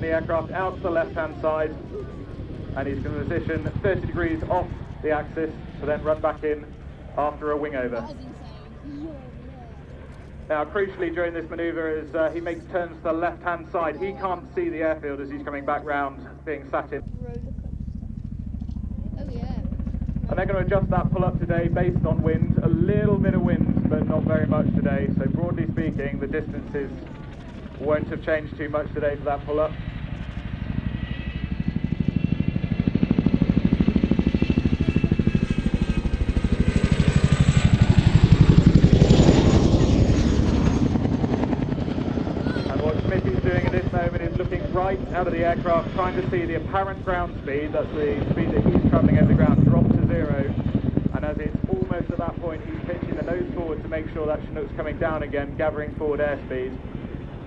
Aircraft out to the left-hand side, and he's going to position 30 degrees off the axis to then run back in after a wing over. Now, crucially during this manoeuvre, as he makes turns to the left-hand side, he can't see the airfield as he's coming back round, being sat in. Oh yeah. And they're going to adjust that pull-up today based on wind. A little bit of wind, but not very much today. So broadly speaking, the distances won't have changed too much today for that pull-up. Right out of the aircraft, trying to see the apparent ground speed, that's the speed that he's travelling over the ground, drop to 0, and as it's almost at that point, he's pitching the nose forward to make sure that Chinook's coming down again, gathering forward airspeed.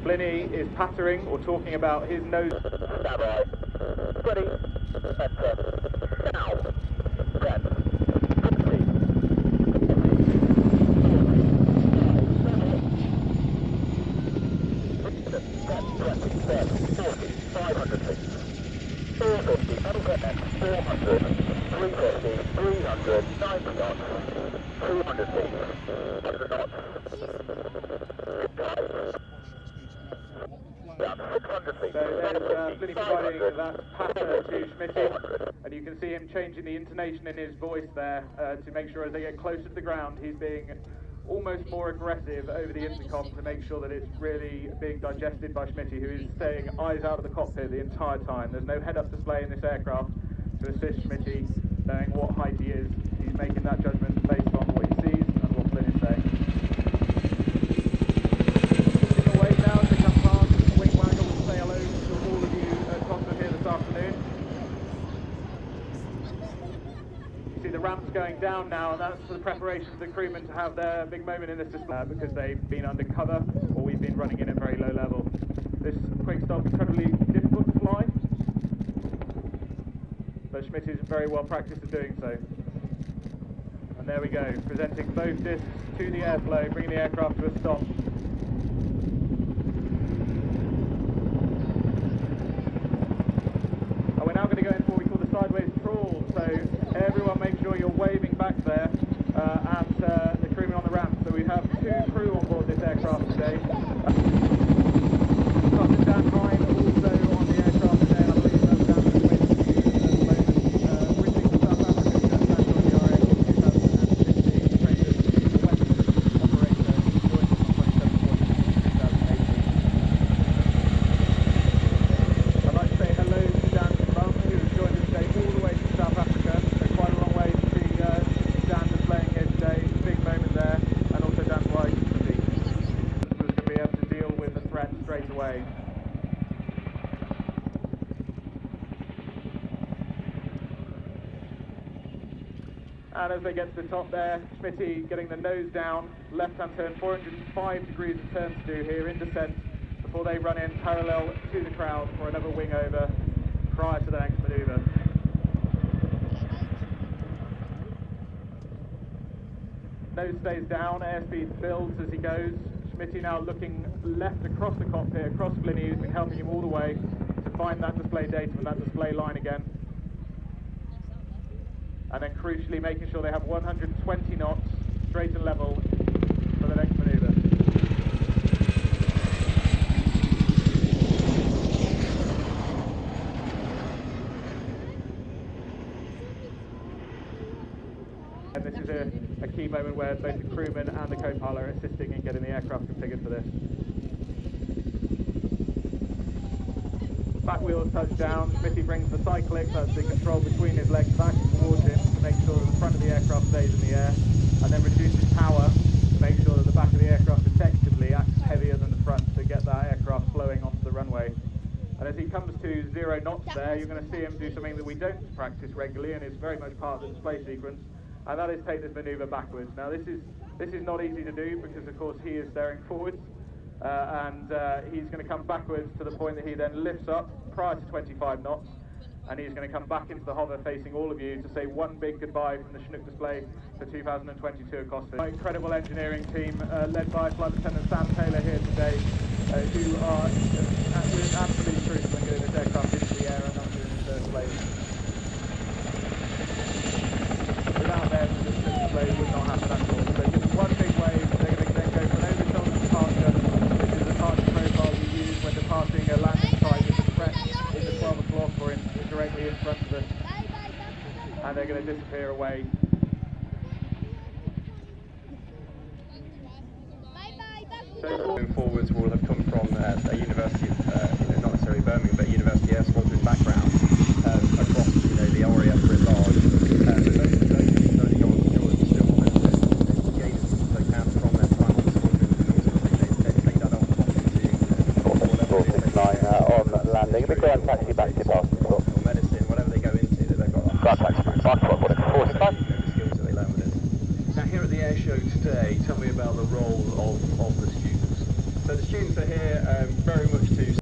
Flinny is pattering or talking about his nose. Stand by. Ready. Now. 10. And you can see him changing the intonation in his voice there to make sure as they get closer to the ground, he's being almost more aggressive over the intercom to make sure that it's really being digested by Schmitty, who is staying eyes out of the cockpit the entire time. There's no head-up display in this aircraft to assist Schmitty knowing what height he is. He's making that judgment based on what he sees and what Flynn is saying. Sitting away now to come past the wing waggle and say hello to all of you at Cosford here this afternoon. You see the ramps going down now, and that's for the preparation for the crewmen to have their big moment in this display because they've been under cover or we've been running in at very low level. This quick stop is incredibly difficult to fly, but Schmidt is very well practiced at doing so. And there we go, presenting both discs to the airflow, bringing the aircraft to a stop. And we're now going to go into what we call the sideways crawl, so everyone make sure you're waving back there at the crewmen on the ramp. So we have 2 crew on board this aircraft today. Captain Dan Hine also on the aircraft today, and I believe that's down to the originally from South Africa, national DRA 2015, trained as the Westland operator, joined us on 27th 2018. I'd like to say hello to Dan's mum, who has joined us today all the way from South Africa. So quite a long way to see Dan displaying here today. Big moment there, and also Dan's wife, Cindy, who's going to be able to deal with the threat straight away. And as they get to the top there, Schmitty getting the nose down, left-hand turn, 405 degrees of turn to do here in descent before they run in parallel to the crowd for another wing over prior to the next manoeuvre. Nose stays down, airspeed builds as he goes. Schmitty now looking left across the cockpit, across Flinny, who's been helping him all the way to find that display data and that display line again. And then crucially making sure they have 120 knots straight and level for the next manoeuvre. And this is a key moment where both the crewman and the co-pilot are assisting in getting the aircraft configured for this. Back wheels touch down, Schmitty brings the cyclic, that's the control between his legs, back towards him to make sure that the front of the aircraft stays in the air, and then reduces power to make sure that the back of the aircraft effectively acts heavier than the front to get that aircraft flowing onto the runway. And as he comes to 0 knots there, you're going to see him do something that we don't practice regularly, and is very much part of the display sequence, and that is take this manoeuvre backwards. Now this is not easy to do, because of course he is staring forwards, and he's going to come backwards to the point that he then lifts up prior to 25 knots, and he's going to come back into the hover facing all of you to say one big goodbye from the Chinook display for 2022 at Cosford. Our incredible engineering team led by Flight Lieutenant Sam Taylor here today, who are with absolute truth when getting this aircraft into the air and under in the first place. Without them, the display would not happen at all. So just one big wave, they're going to then go for an over-shoulder departure. This is the departure profile we use when departing a landing site with the crest in the 12 o'clock or directly in front of us. And they're going to disappear away. Moving forwards will have come from a university, not necessarily Birmingham, but University Air Squadron background across, the RAF writ large. But those who go on the Jordan still want to gain as much as they can from their time on the squadron, and ultimately they take that on on landing. A big ground taxi back to Boston. Or medicine, whatever they go into, that they've got ground taxi back to the skills that they learn with it. Now here at the air show today, tell me about the role of the students. So the students are here very much to...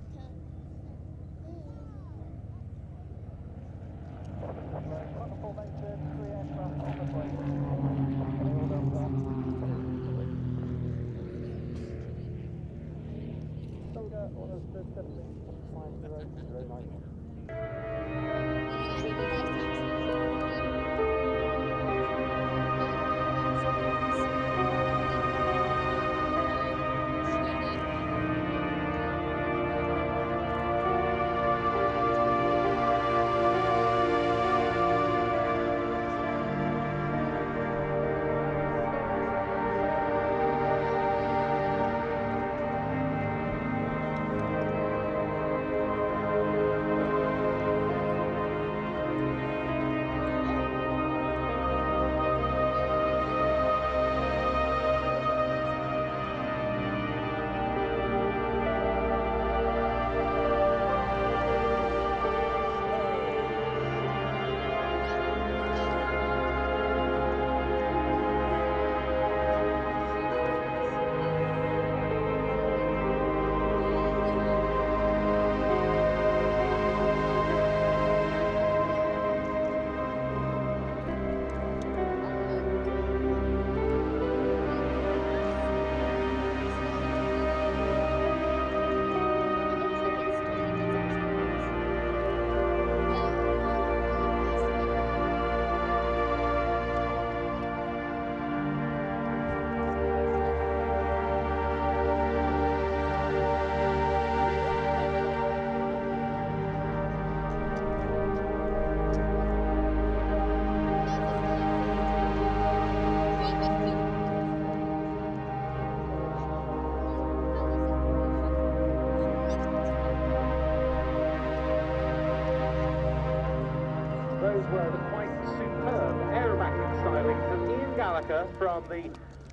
Were the quite superb aerobatic stylings of Ian Gallagher from the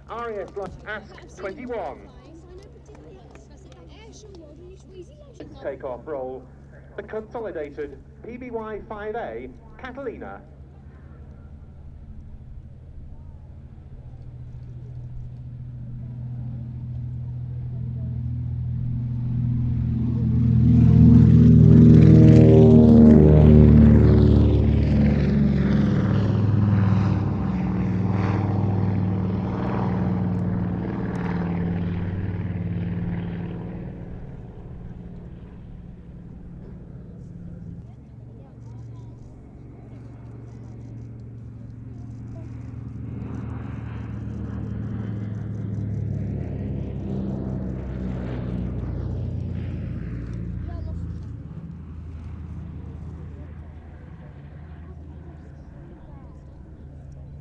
RAF Ask 21. Takeoff roll, the consolidated PBY-5A Catalina.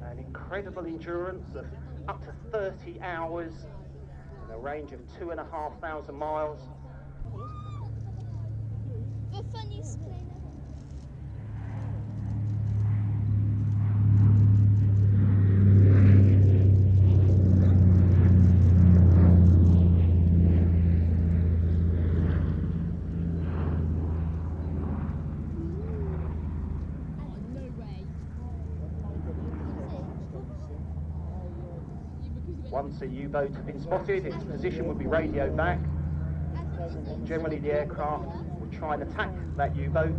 An incredible endurance of up to 30 hours and a range of 2,500 miles. The funniest plane ever. Once a U-boat had been spotted, its position would be radioed back. Generally, the aircraft would try and attack that U-boat.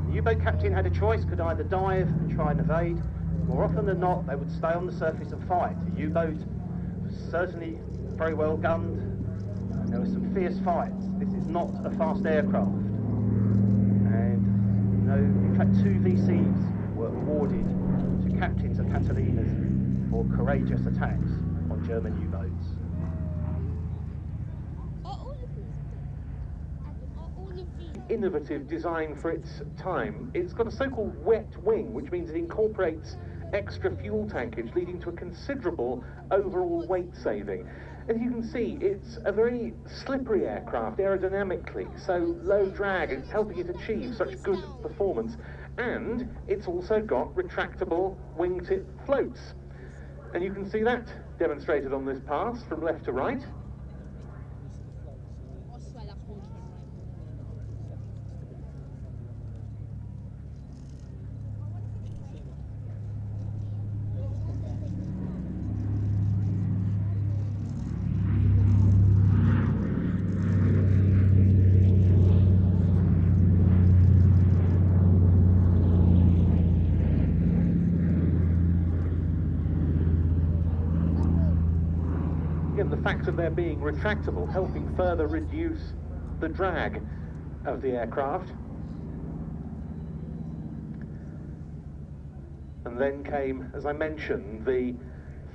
The U-boat captain had a choice, could either dive and try and evade. More often than not, they would stay on the surface and fight. The U-boat was certainly very well gunned, and there were some fierce fights. This is not a fast aircraft. And no, in fact, 2 VCs were awarded to captains of Catalinas for courageous attacks on German U-boats. Innovative design for its time. It's got a so-called wet wing, which means it incorporates extra fuel tankage, leading to a considerable overall weight saving. As you can see, it's a very slippery aircraft aerodynamically, so low drag is helping it achieve such good performance, and it's also got retractable wingtip floats. And you can see that demonstrated on this pass from left to right. The fact of their being retractable, helping further reduce the drag of the aircraft. And then came, as I mentioned, the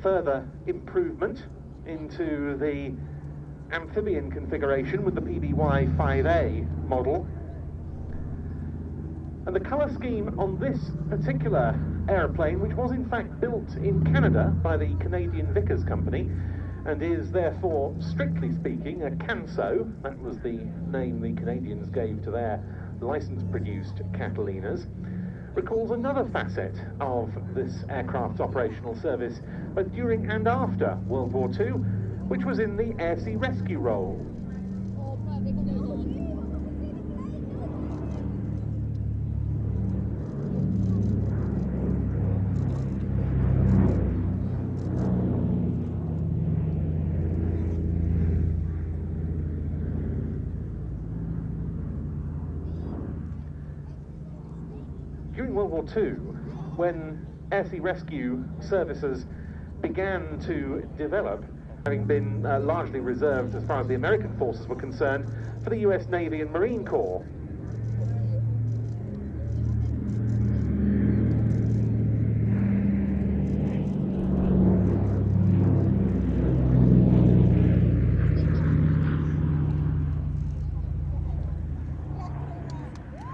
further improvement into the amphibian configuration with the PBY 5A model. And the colour scheme on this particular aeroplane, which was in fact built in Canada by the Canadian Vickers Company, and is therefore, strictly speaking, a Canso. That was the name the Canadians gave to their license-produced Catalinas, recalls another facet of this aircraft's operational service, both during and after World War II, which was in the air-sea rescue role. During World War II, when air-sea rescue services began to develop, having been largely reserved, as far as the American forces were concerned, for the US Navy and Marine Corps.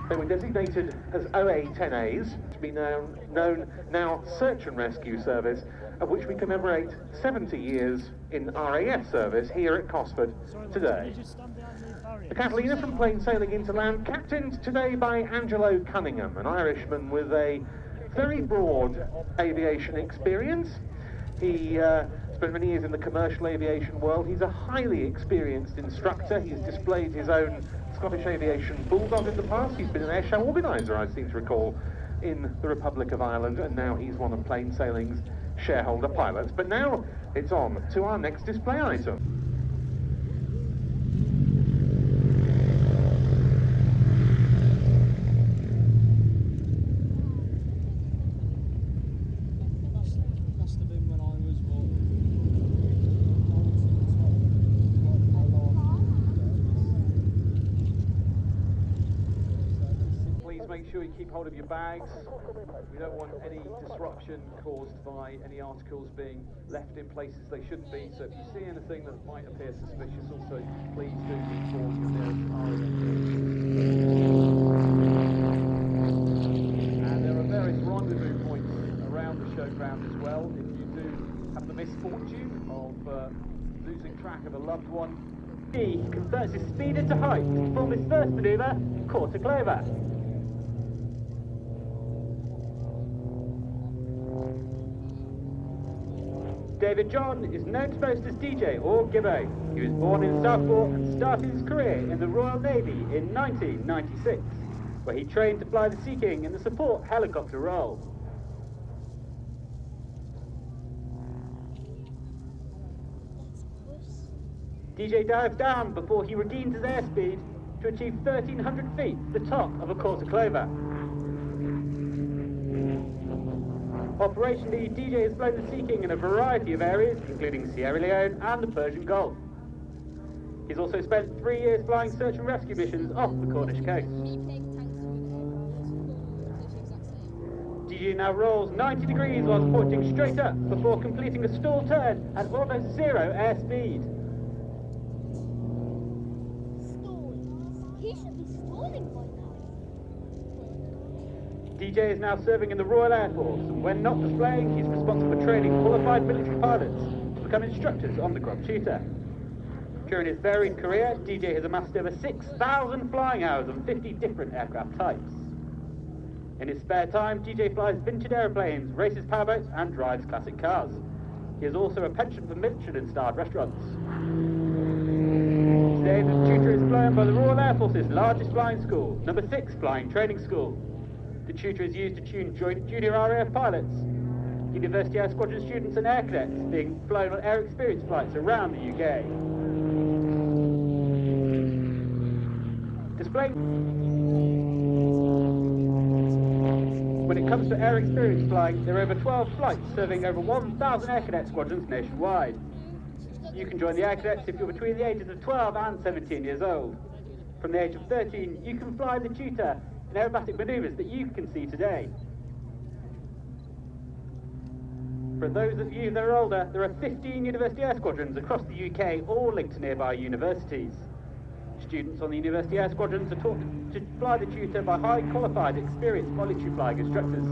They were designated as OA-10As, to be known now Search and Rescue Service, of which we commemorate 70 years in RAF service here at Cosford today. The Catalina from plain sailing into land, captained today by Angelo Cunningham, an Irishman with a very broad aviation experience. He spent many years in the commercial aviation world. He's a highly experienced instructor. He's displayed his own Scottish Aviation Bulldog in the past. He's been an airshow organiser, I seem to recall, in the Republic of Ireland, and now he's one of plain sailing's shareholder pilots. But now it's on to our next display item. Make sure you keep hold of your bags. We don't want any disruption caused by any articles being left in places they shouldn't be. So if you see anything that might appear suspicious, also please do inform your nearest RAF. And there are various rendezvous points around the showground as well. If you do have the misfortune of losing track of a loved one, he converts his speed into height to perform his first manoeuvre, quarter clover. David John is known to boast as DJ or Gibbo. He was born in Southport and started his career in the Royal Navy in 1996, where he trained to fly the Sea King in the support helicopter role. DJ dived down before he regained his airspeed to achieve 1,300 feet, the top of a quarter clover. Operationally, DJ has flown the Sea King in a variety of areas, including Sierra Leone and the Persian Gulf. He's also spent 3 years flying search and rescue missions off the Cornish coast. DJ now rolls 90 degrees whilst pointing straight up before completing a stall turn at almost 0 airspeed. Stalling? He should be stalling by now. DJ is now serving in the Royal Air Force, and when not displaying, he's responsible for training qualified military pilots to become instructors on the Grub Tutor. During his varied career, DJ has amassed over 6,000 flying hours on 50 different aircraft types. In his spare time, DJ flies vintage aeroplanes, races powerboats, and drives classic cars. He has also a penchant for Michelin-starred restaurants. Today, the Tutor is flown by the Royal Air Force's largest flying school, number 6 Flying Training School. The Tutor is used to tune junior RAF pilots, University Air Squadron students and air cadets being flown on air experience flights around the UK. When it comes to air experience flying, there are over 12 flights serving over 1,000 air cadet squadrons nationwide. You can join the air cadets if you're between the ages of 12 and 17 years old. From the age of 13, you can fly the Tutor in aerobatic manoeuvres that you can see today. For those of you that are older, there are 15 university air squadrons across the UK, all linked to nearby universities. Students on the University Air Squadrons are taught to fly the Tutor by highly qualified, experienced military flying instructors.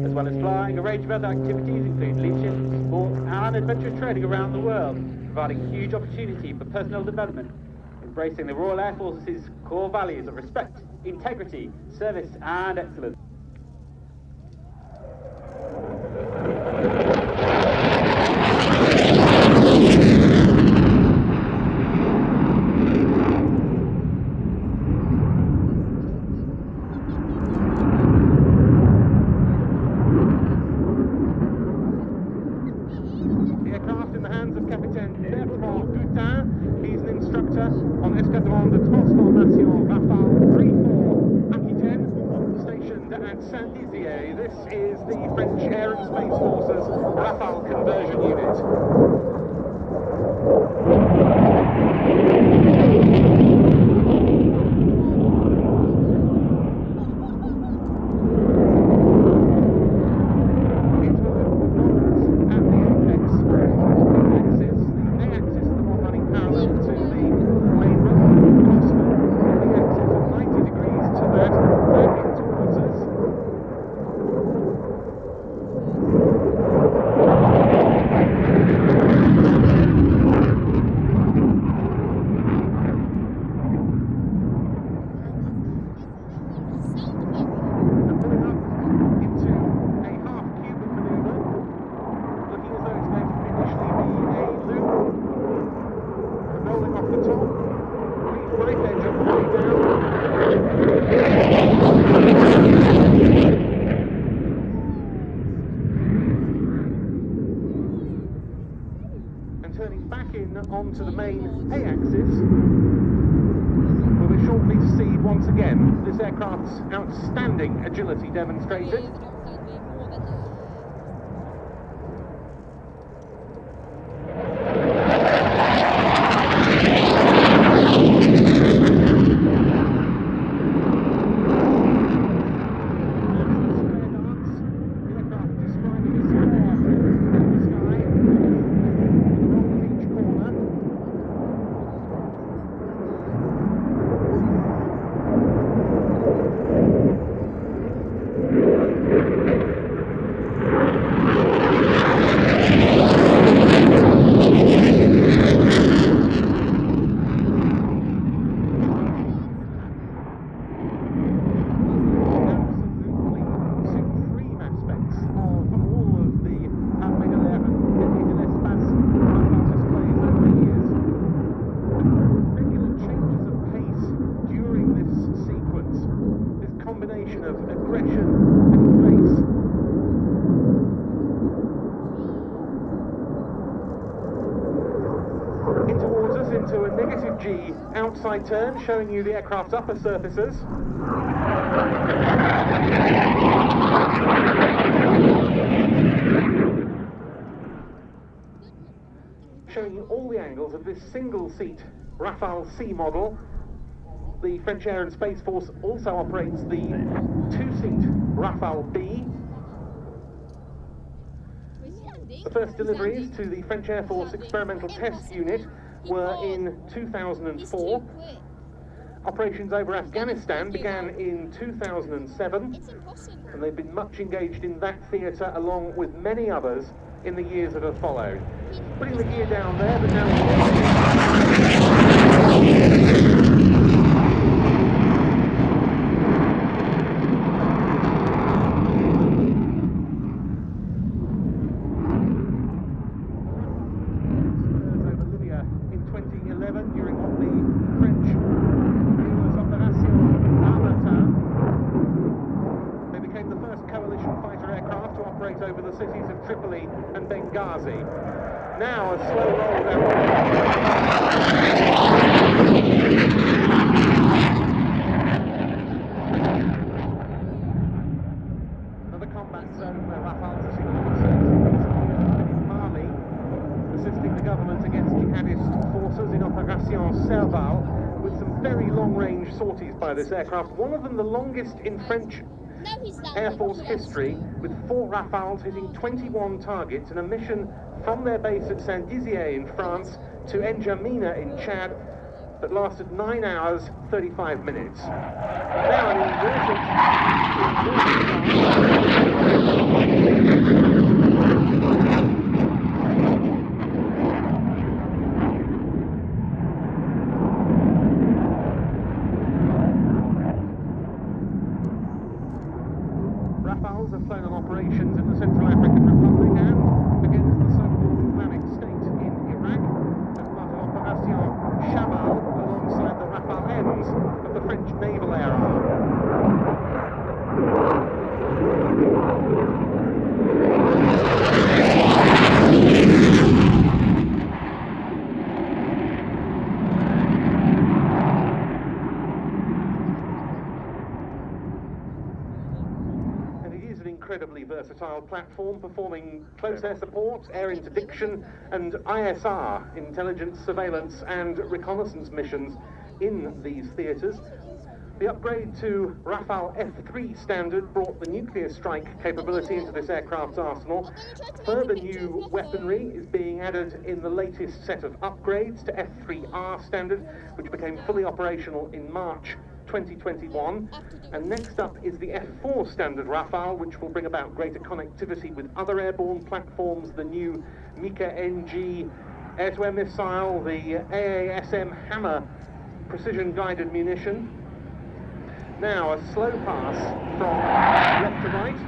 As well as flying, a range of other activities include leadership, sport and adventurous training around the world, providing huge opportunity for personal development, embracing the Royal Air Force's core values of respect, integrity, service and excellence. He's an instructor on Escadron de Transformation Rafale 34 Aquitaine, stationed at Saint-Dizier. This is the French Air and Space Forces Rafale conversion unit. Onto the main A-axis, where we're shortly to see once again this aircraft's outstanding agility demonstrated. Into the outside turn, showing you the aircraft's upper surfaces. Showing you all the angles of this single-seat Rafale C model. The French Air and Space Force also operates the two-seat Rafale B. The first deliveries to the French Air Force Experimental Test Unit were in 2004. Operations over Afghanistan began in 2007, and they've been much engaged in that theatre along with many others in the years that have followed. Putting the gear down there, but now... over Libya in 2011 during what the French they became the first coalition fighter aircraft to operate over the cities of Tripoli and Benghazi. Now a slow roll down. Another combat zone where Rafales are seeing in Mali, assisting the government against jihadist forces in Operation Serval, with some very long-range sorties by this aircraft. One of them the longest in French Air Force history, with 4 Rafales hitting 21 targets in a mission from their base at Saint-Dizier in France to N'Djamena in Chad that lasted 9 hours, 35 minutes. Now an Rafales have flown on operations in the Central African Republic and against the so-called Islamic State in Iraq as part of Operation Shamal alongside the Rafale M's of the French Naval Air Arm. Incredibly versatile platform, performing close air support, air interdiction and ISR, intelligence, surveillance and reconnaissance missions in these theatres. The upgrade to Rafale F3 standard brought the nuclear strike capability into this aircraft's arsenal. Further new weaponry is being added in the latest set of upgrades to F3R standard, which became fully operational in March 2021. And next up is the F4 standard Rafale, which will bring about greater connectivity with other airborne platforms, the new Mika-NG air-to-air missile, the AASM Hammer precision-guided munition. Now a slow pass from left to right.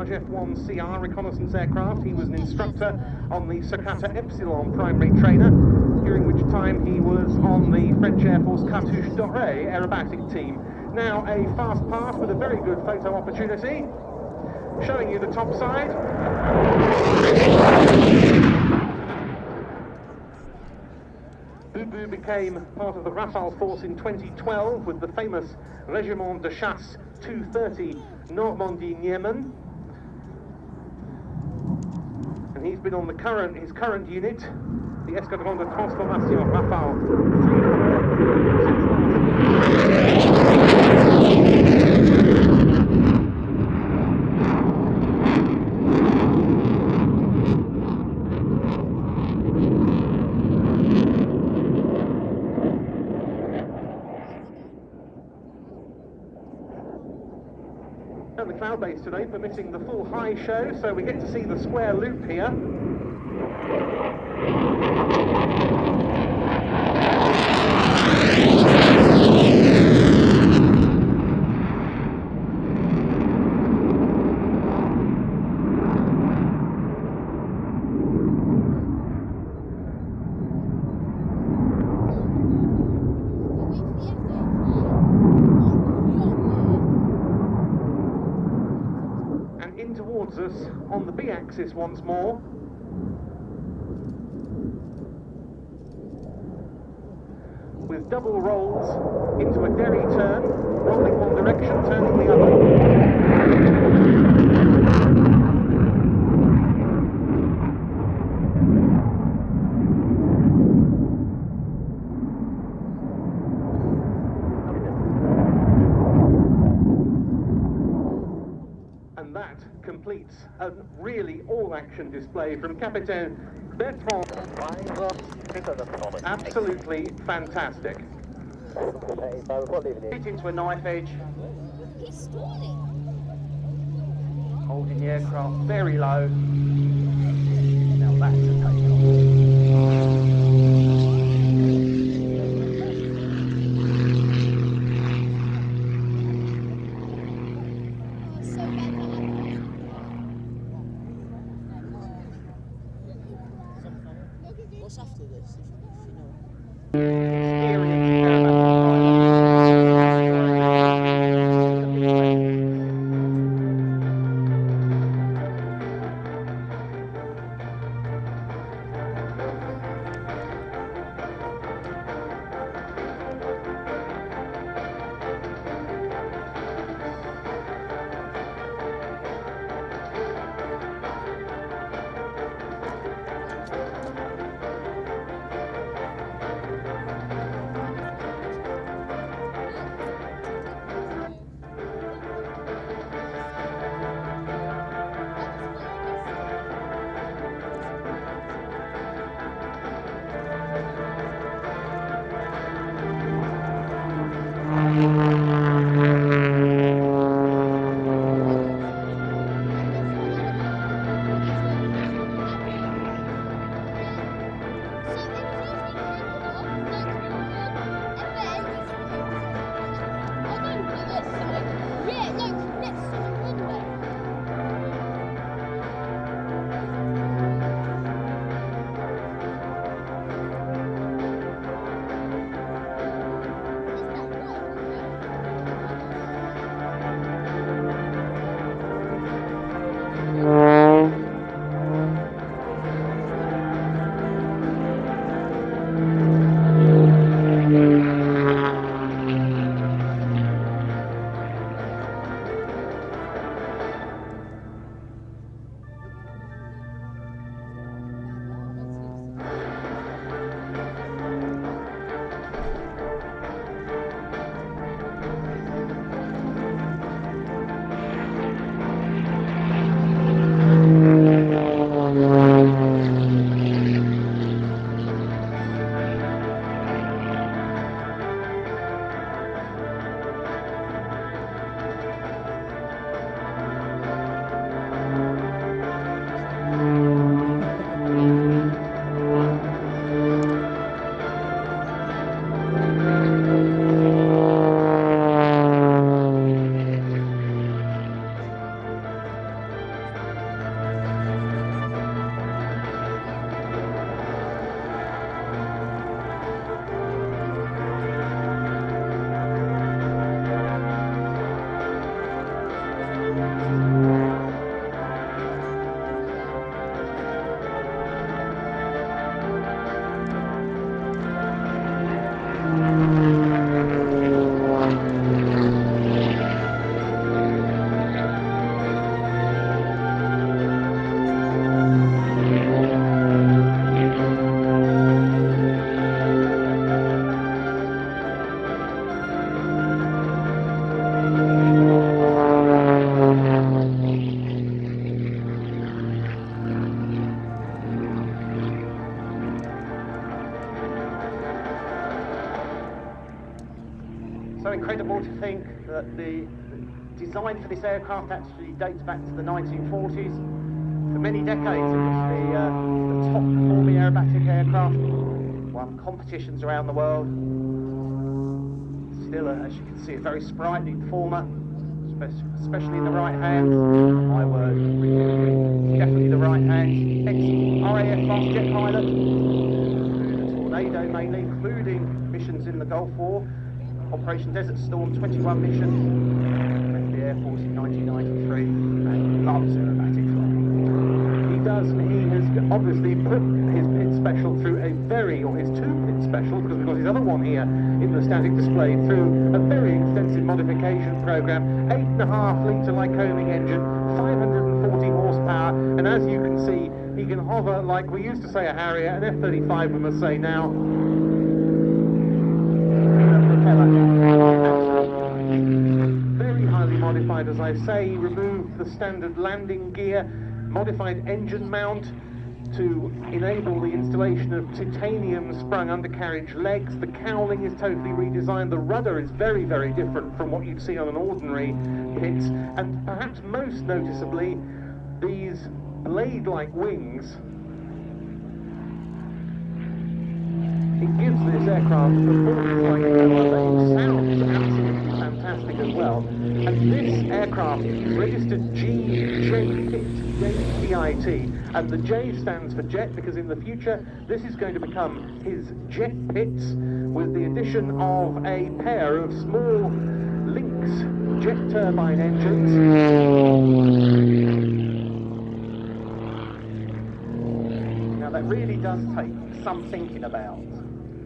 F1CR reconnaissance aircraft. He was an instructor on the Sakata Epsilon primary trainer, during which time he was on the French Air Force Cartouche Doré aerobatic team. Now a fast pass with a very good photo opportunity, showing you the top side. Bubu became part of the Rafale force in 2012 with the famous Régiment de Chasse 230 Normandie-Niemen. And he's been on his current unit, the Escadron de Transformation Rafale 3. And the cloud base today permitting the full high show, so we get to see the square loop here. Towards us on the B-axis once more. With double rolls into a derry turn, rolling one direction, turning the other. Completes a really all-action display from Captain Bertrand. Absolutely fantastic. Hit into a knife edge. He's stalling. Holding the aircraft very low. Now that's a takeoff. What's after this, if you know? So incredible to think that the design for this aircraft actually dates back to the 1940s. For many decades it was the top performing aerobatic aircraft, won competitions around the world. Still, as you can see, a very sprightly performer, especially in the right hands. My word, definitely the right hands. Ex-RAF fast jet pilot, the Tornado mainly, including missions in the Gulf War. Operation Desert Storm, 21 missions. Left the Air Force in 1993 and loves aerobatic flying. He does, and he has obviously put his pit special through a very, or his two pit specials, because we've got his other one here in the static display, through a very extensive modification program. 8.5 litre Lycoming engine, 540 horsepower, and as you can see, he can hover like we used to say a Harrier, an F-35 we must say now. Very highly modified, as I say. He removed the standard landing gear, modified engine mount to enable the installation of titanium sprung undercarriage legs. The cowling is totally redesigned. The rudder is very, very different from what you'd see on an ordinary pit, and perhaps most noticeably, these blade-like wings. It gives this aircraft a performance like it sounds absolutely fantastic as well. And this aircraft is registered J-PIT, and the J stands for jet, because in the future this is going to become his jet pits, with the addition of a pair of small Lynx jet turbine engines. Now that really does take some thinking about.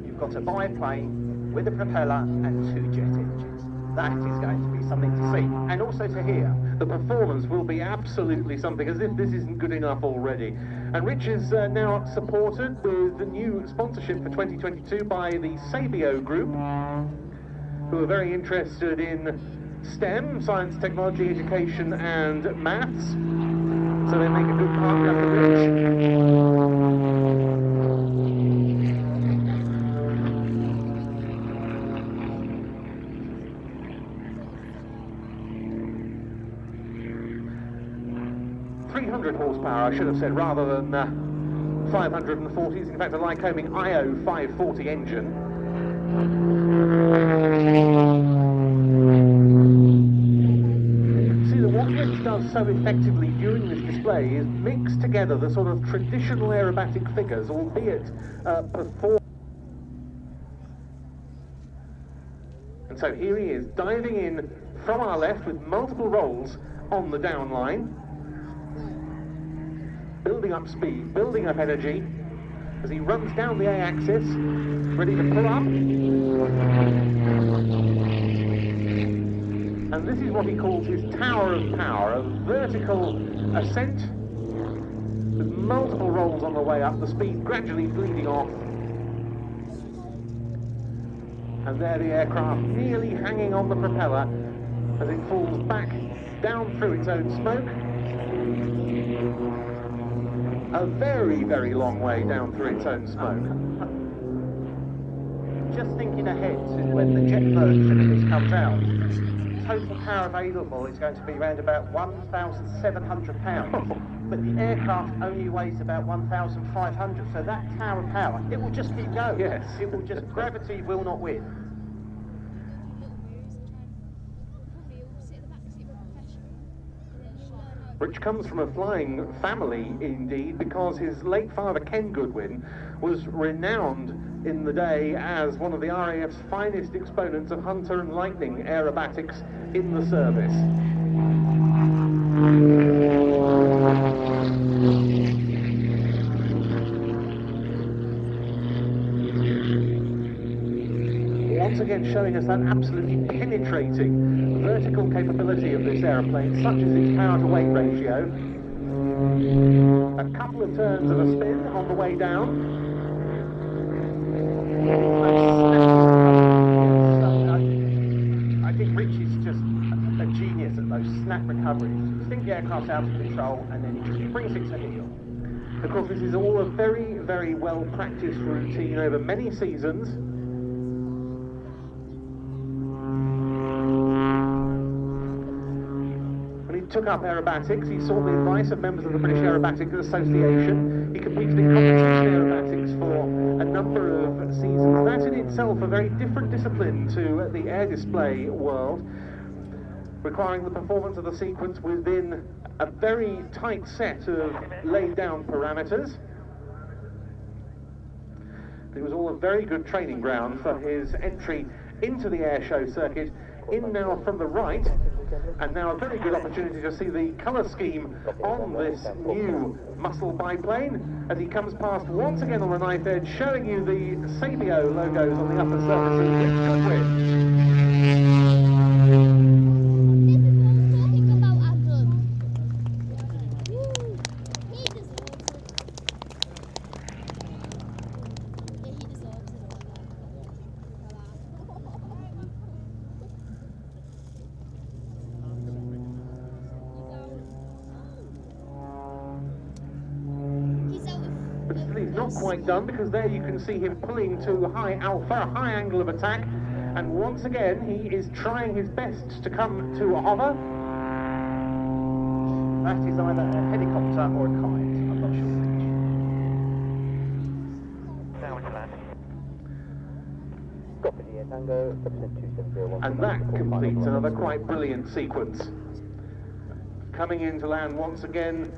You've got a biplane with a propeller and two jet engines. That is going to be something to see, and also to hear. The performance will be absolutely something, as if this isn't good enough already. And Rich is now supported with the new sponsorship for 2022 by the Sabio Group, who are very interested in STEM, science, technology, education and maths. So they make a good partner for Rich. 300 horsepower, I should have said, rather than 540s. In fact, a Lycoming IO 540 engine. See, what Rich does so effectively during this display is mix together the sort of traditional aerobatic figures, albeit perform. And so here he is, diving in from our left with multiple rolls on the down line. Building up speed, building up energy, as he runs down the A-axis, ready to pull up. And this is what he calls his Tower of Power, a vertical ascent with multiple rolls on the way up, the speed gradually bleeding off. And there the aircraft nearly hanging on the propeller as it falls back down through its own smoke. A very, very long way down through its own smoke. Just thinking ahead to when the jet version of this comes out, total power available is going to be around about 1,700 pounds, but the aircraft only weighs about 1,500, so that tower of power, it will just keep going. Yes. It will just, gravity will not win. Rich comes from a flying family, indeed, because his late father, Ken Goodwin, was renowned in the day as one of the RAF's finest exponents of Hunter and Lightning aerobatics in the service. Once again showing us that absolutely penetrating vertical capability of this aeroplane, such as its power-to-weight ratio. A couple of turns of a spin on the way down. I think Rich is just a genius at those snap recoveries. You think the aircraft's out of control and then he just brings it to heel. Of course, this is all a very, very well-practiced routine over many seasons. took up aerobatics. He sought the advice of members of the British Aerobatic Association. He competed in competition aerobatics for a number of seasons. That's in itself a very different discipline to the air display world, requiring the performance of the sequence within a very tight set of laid down parameters. It was all a very good training ground for his entry into the airshow circuit. In now from the right, and now a very good opportunity to see the colour scheme on this new muscle biplane as he comes past once again on the knife edge, showing you the Sabio logos on the upper surfaces with good width. Not quite done, because there you can see him pulling to high alpha, high angle of attack, and once again he is trying his best to come to a hover. That is either a helicopter or a kite, I'm not sure which. And that completes another quite brilliant sequence. Coming in to land once again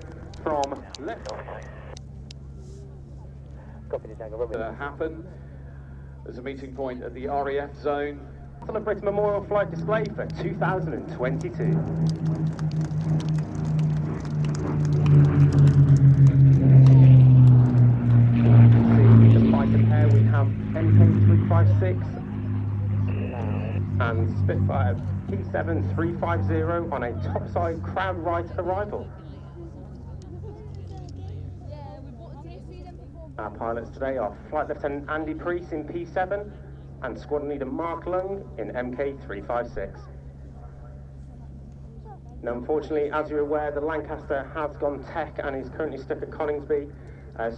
from left. Happen. There's a meeting point at the RAF zone. Celebrate Memorial Flight Display for 2022. See the fighter pair, we have MK356 and Spitfire P7350 on a topside crowd right arrival. Our pilots today are Flight Lieutenant Andy Priest in P7 and Squadron Leader Mark Lung in MK356. Now, unfortunately, as you're aware, the Lancaster has gone tech and is currently stuck at Coningsby,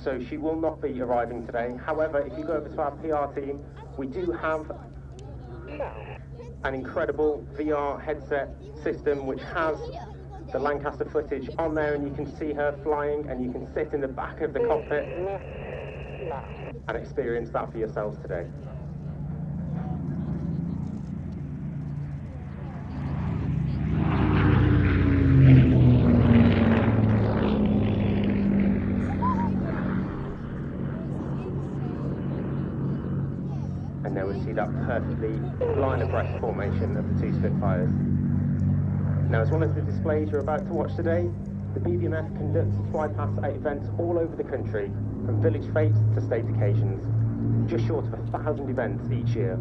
so she will not be arriving today. However, if you go over to our PR team, we do have an incredible VR headset system which has the Lancaster footage on there, and you can see her flying, and you can sit in the back of the cockpit and experience that for yourselves today. And now we see that perfectly line abreast formation of the two Spitfires. Now, as one of the displays you're about to watch today, the BBMF conducts flypast events all over the country, from village fetes to state occasions, just short of 1,000 events each year.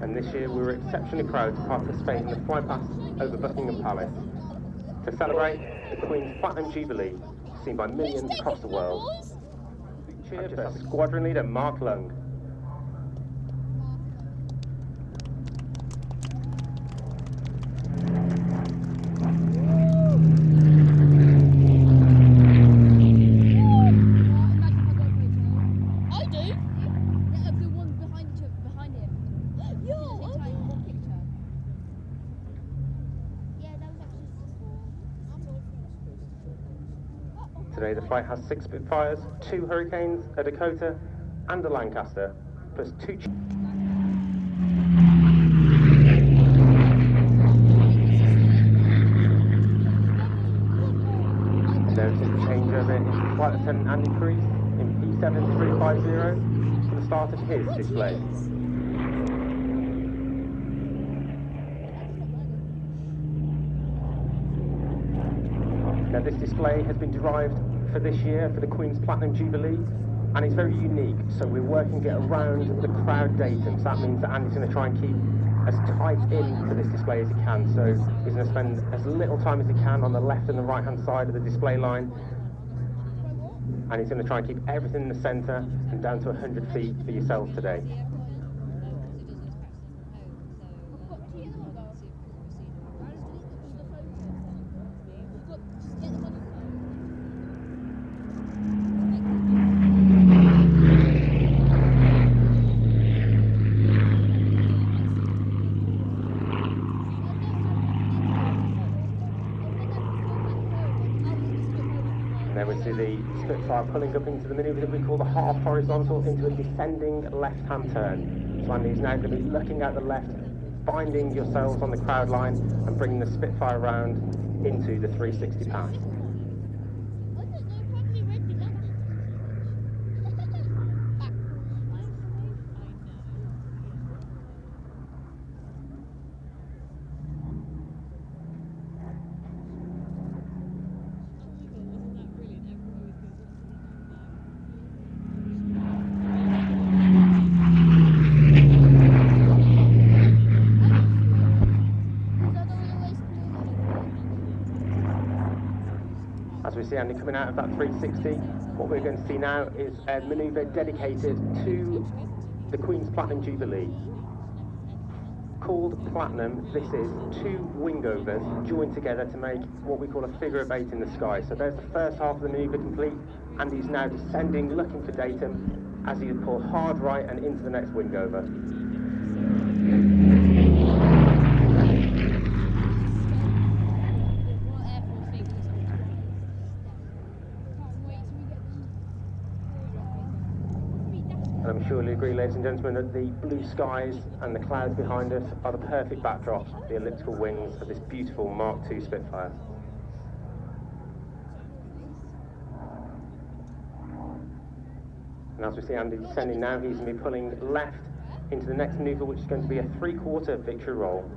This year we were exceptionally proud to participate in the flypast over Buckingham Palace to celebrate the Queen's Platinum Jubilee, seen by millions across the world. Cheer for Squadron Leader Mark Lung. Today the flight has 6 Spitfires, 2 Hurricanes, a Dakota and a Lancaster, plus 2 There's a changeover into Flight Lieutenant Andy Priest in P7350 for the start of his display. Now, this display has been derived for this year for the Queen's Platinum Jubilee, and it's very unique, so we're working it around the crowd datum. So that means that Andy's going to try and keep as tight into this display as he can, so he's going to spend as little time as he can on the left and the right hand side of the display line. and he's going to try and keep everything in the centre and down to 100 feet for yourselves today. Then we see the Spitfire pulling up into the manoeuvre that we call the half horizontal into a descending left-hand turn. So Andy's now going to be looking at the left, finding yourselves on the crowd line and bringing the Spitfire around into the 360 path. As we see Andy coming out of that 360, what we're going to see now is a manoeuvre dedicated to the Queen's Platinum Jubilee. Called Platinum, this is 2 wingovers joined together to make what we call a figure of 8 in the sky. So there's the first half of the manoeuvre complete, and he's now descending, looking for datum, as he pull hard right and into the next wingover. And I'm sure you'll agree, ladies and gentlemen, that the blue skies and the clouds behind us are the perfect backdrop, the elliptical wings of this beautiful Mark II Spitfire. And as we see Andy descending now, he's going to be pulling left into the next manoeuvre, which is going to be a 3/4 victory roll.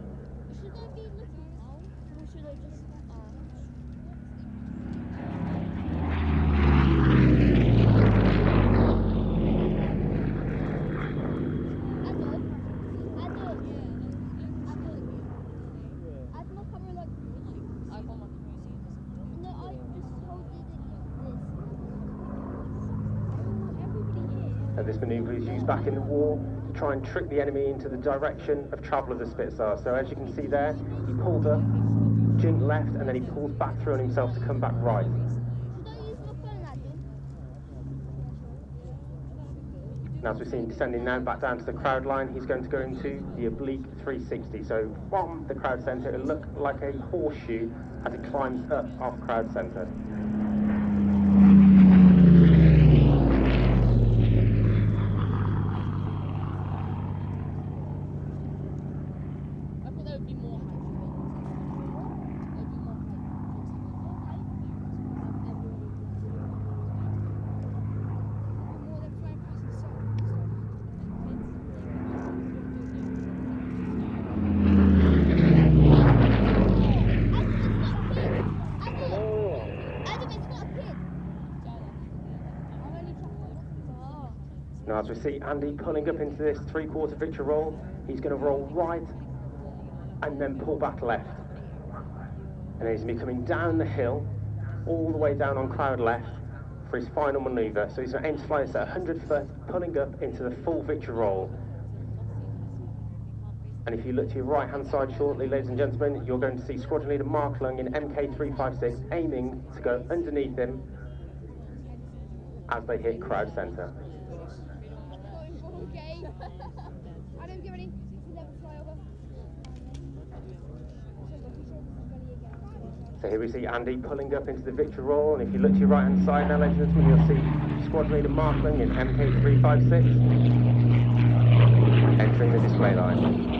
This manoeuvre is used back in the war to try and trick the enemy into the direction of travel of the Spitfire. So as you can see there, he pulled up, jinked left, and then he pulls back through on himself to come back right. And as we're seeing descending now back down to the crowd line, he's going to go into the oblique 360. So from the crowd centre, it'll look like a horseshoe as it climbs up off crowd centre. Now as we see Andy pulling up into this 3/4 victory roll, he's going to roll right and then pull back left. And then he's going to be coming down the hill, all the way down on crowd left for his final manoeuvre. So he's going to aim to fly this at 100 foot, pulling up into the full victory roll. And if you look to your right hand side shortly, ladies and gentlemen, you're going to see Squadron Leader Mark Lung in MK356 aiming to go underneath him as they hit crowd centre. I don't give any. You never fly over. So here we see Andy pulling up into the victory roll, and if you look to your right hand side now, ladies and gentlemen, you'll see Squadron Leader Mark Lung in MK356 entering the display line.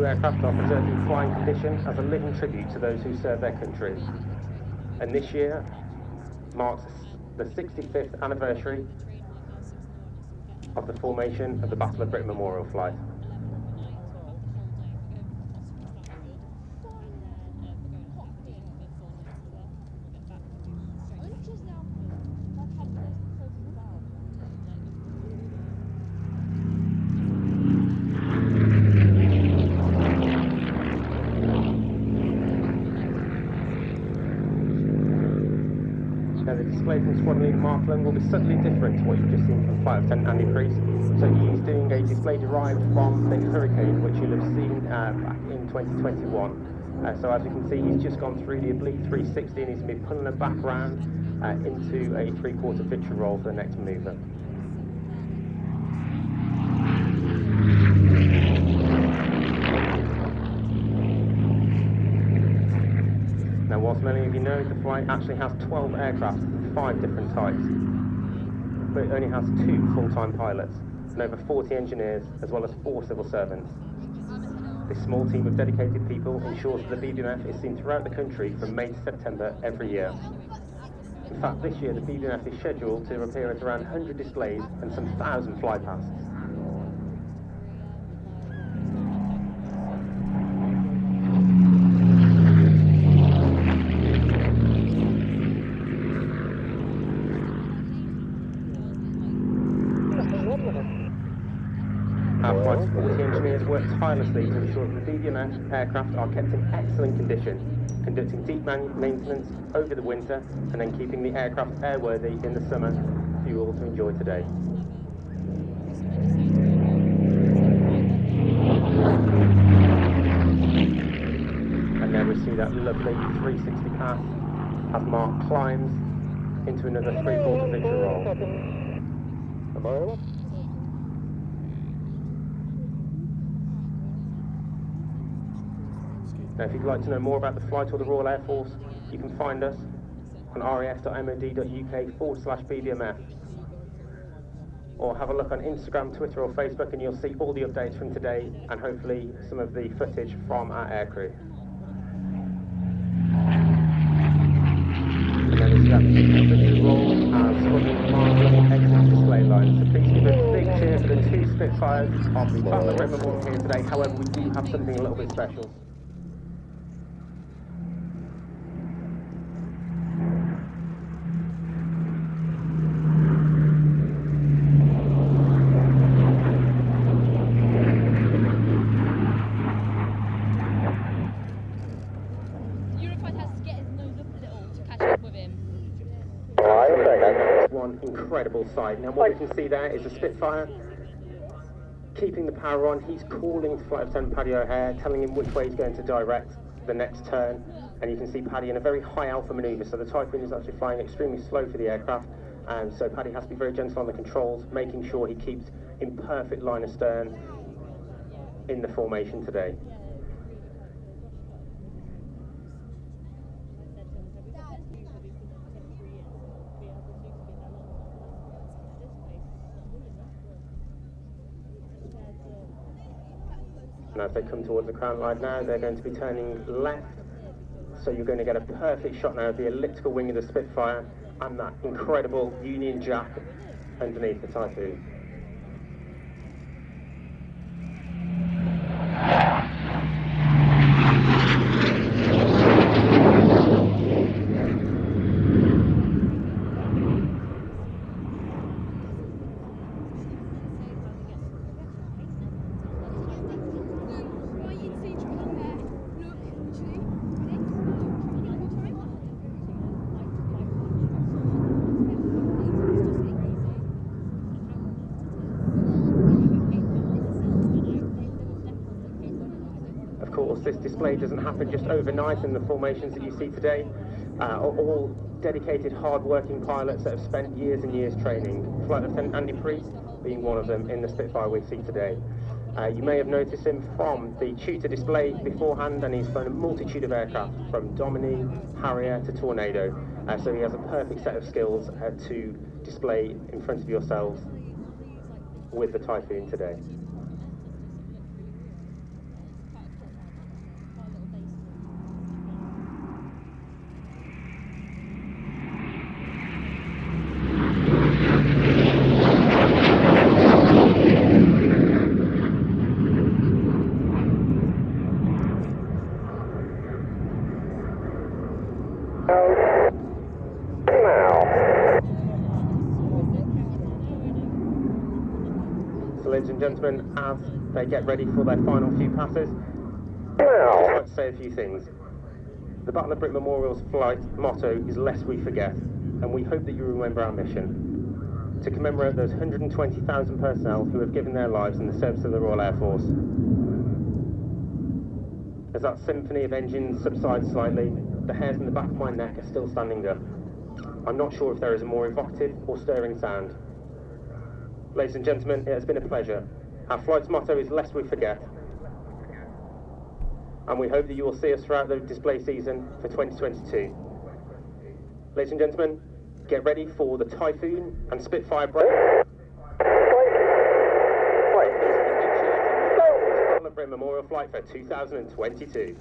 Aircraft are preserved in flying condition as a living tribute to those who serve their countries. And this year marks the 65th anniversary of the formation of the Battle of Britain Memorial Flight. display from Squadron Leader Mark Lund will be subtly different to what you've just seen from Flight Lieutenant Andy Priest. So he's doing a display derived from the Hurricane, which you'll have seen back in 2021. So as you can see, he's just gone through the oblique 360 and he's going to be pulling it back round into a 3/4 victory roll for the next movement. Now, whilst many of you know, the flight actually has 12 aircraft, 5 different types, but it only has 2 full-time pilots and over 40 engineers, as well as 4 civil servants. This small team of dedicated people ensures that the BBMF is seen throughout the country from May to September every year. In fact, this year the BBMF is scheduled to appear at around 100 displays and some 1,000 flypasts. Our flight support engineers work tirelessly to ensure that the BBMF aircraft are kept in excellent condition, conducting deep maintenance over the winter and then keeping the aircraft airworthy in the summer for you all to enjoy today. And then we see that lovely 360 path as Mark climbs into another 3/4 victory roll. Now, if you'd like to know more about the flight or the Royal Air Force, you can find us on raf.mod.uk/BBMF, or have a look on Instagram, Twitter or Facebook and you'll see all the updates from today and hopefully some of the footage from our aircrew. And then it's that victory roll as Squadron Mark exits the display line. So please give a big cheer for the 2 Spitfires of the Battle of Britain Memorial here today. However, we do have something a little bit special. One incredible sight. Now what we can see there is a Spitfire keeping the power on. He's calling to Flight Lieutenant Paddy O'Hare, telling him which way he's going to direct the next turn, and you can see Paddy in a very high alpha manoeuvre, so the Typhoon is actually flying extremely slow for the aircraft, and so Paddy has to be very gentle on the controls, making sure he keeps in perfect line of stern in the formation today. And as they come towards the crown line now, they're going to be turning left. So you're going to get a perfect shot now of the elliptical wing of the Spitfire and that incredible Union Jack underneath the Typhoon. This display doesn't happen just overnight in the formations that you see today. All dedicated, hard-working pilots that have spent years and years training. Flight Lieutenant Andy Priest being one of them in the Spitfire we see today. You may have noticed him from the Tutor display beforehand, and he's flown a multitude of aircraft from Domini, Harrier to Tornado. So he has a perfect set of skills to display in front of yourselves with the Typhoon today. Ladies and gentlemen, as they get ready for their final few passes, I'd like to say a few things. The Battle of Britain Memorial's flight motto is "Lest we forget." and we hope that you remember our mission to commemorate those 120,000 personnel who have given their lives in the service of the Royal Air Force. As that symphony of engines subsides slightly, the hairs in the back of my neck are still standing up. I'm not sure if there is a more evocative or stirring sound. Ladies and gentlemen, it has been a pleasure. Our flight's motto is "Lest we forget." And we hope that you will see us throughout the display season for 2022. Ladies and gentlemen, get ready for the Typhoon and Spitfire break. Memorial Flight for 2022.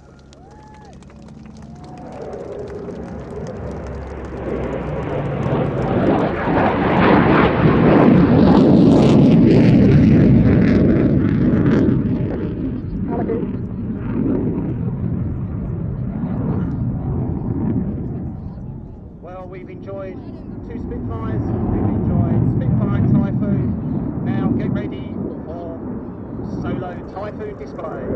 Well, we've enjoyed 2 Spitfires, we've enjoyed Spitfire and Typhoon. Now get ready for solo Typhoon display.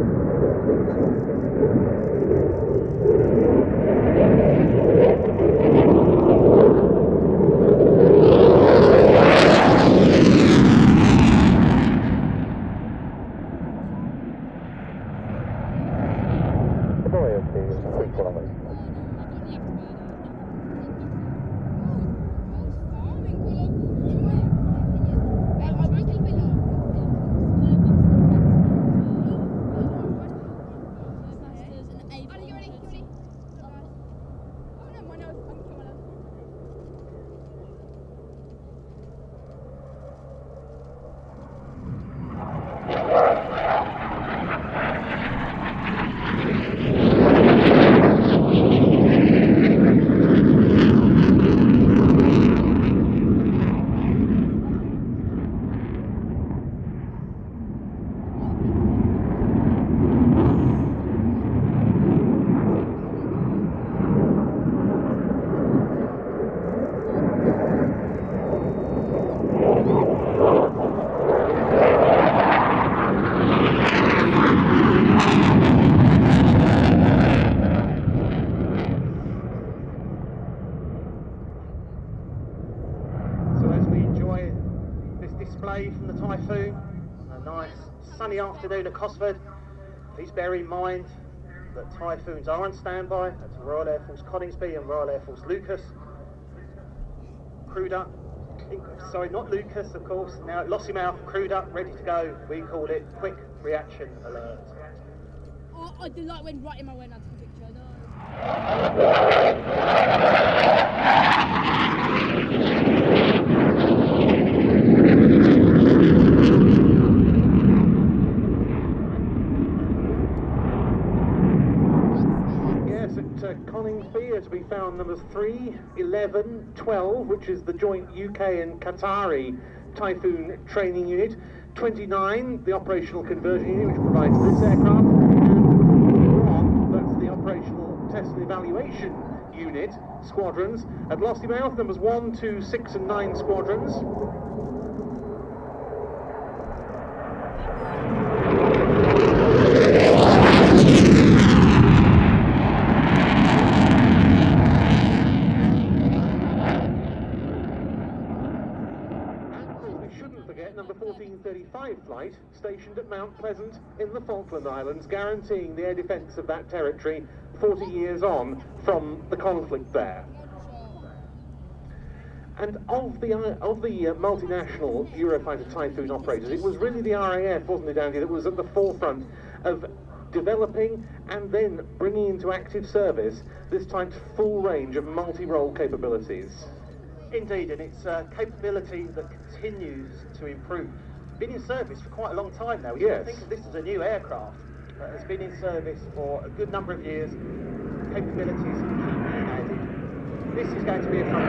From the Typhoon, a nice sunny afternoon at Cosford. Please bear in mind that Typhoons are on standby at Royal Air Force Coningsby and Royal Air Force Lucas. Crewed up, sorry, not Lucas of course, now at Lossiemouth, crewed up, ready to go. We called it Quick Reaction Alert. Oh, I did like when right in my way, I took a picture, no. Coningsby are to be found numbers 3, 11, 12, which is the joint UK and Qatari Typhoon training unit, 29, the operational conversion unit, which provides this aircraft, and 41, that's the operational test and evaluation unit, squadrons. At Lossiemouth, numbers 1, 2, 6 and 9 squadrons. Number 1435 flight stationed at Mount Pleasant in the Falkland Islands, guaranteeing the air defence of that territory 40 years on from the conflict there. And of the multinational Eurofighter Typhoon operators, it was really the RAF, wasn't it, Andy, that was at the forefront of developing and then bringing into active service this type's full range of multi-role capabilities. Indeed, and it's a capability that continues to improve. Been in service for quite a long time now. You Yes. think of this as a new aircraft that has been in service for a good number of years. Capabilities keep being added. This is going to be a fun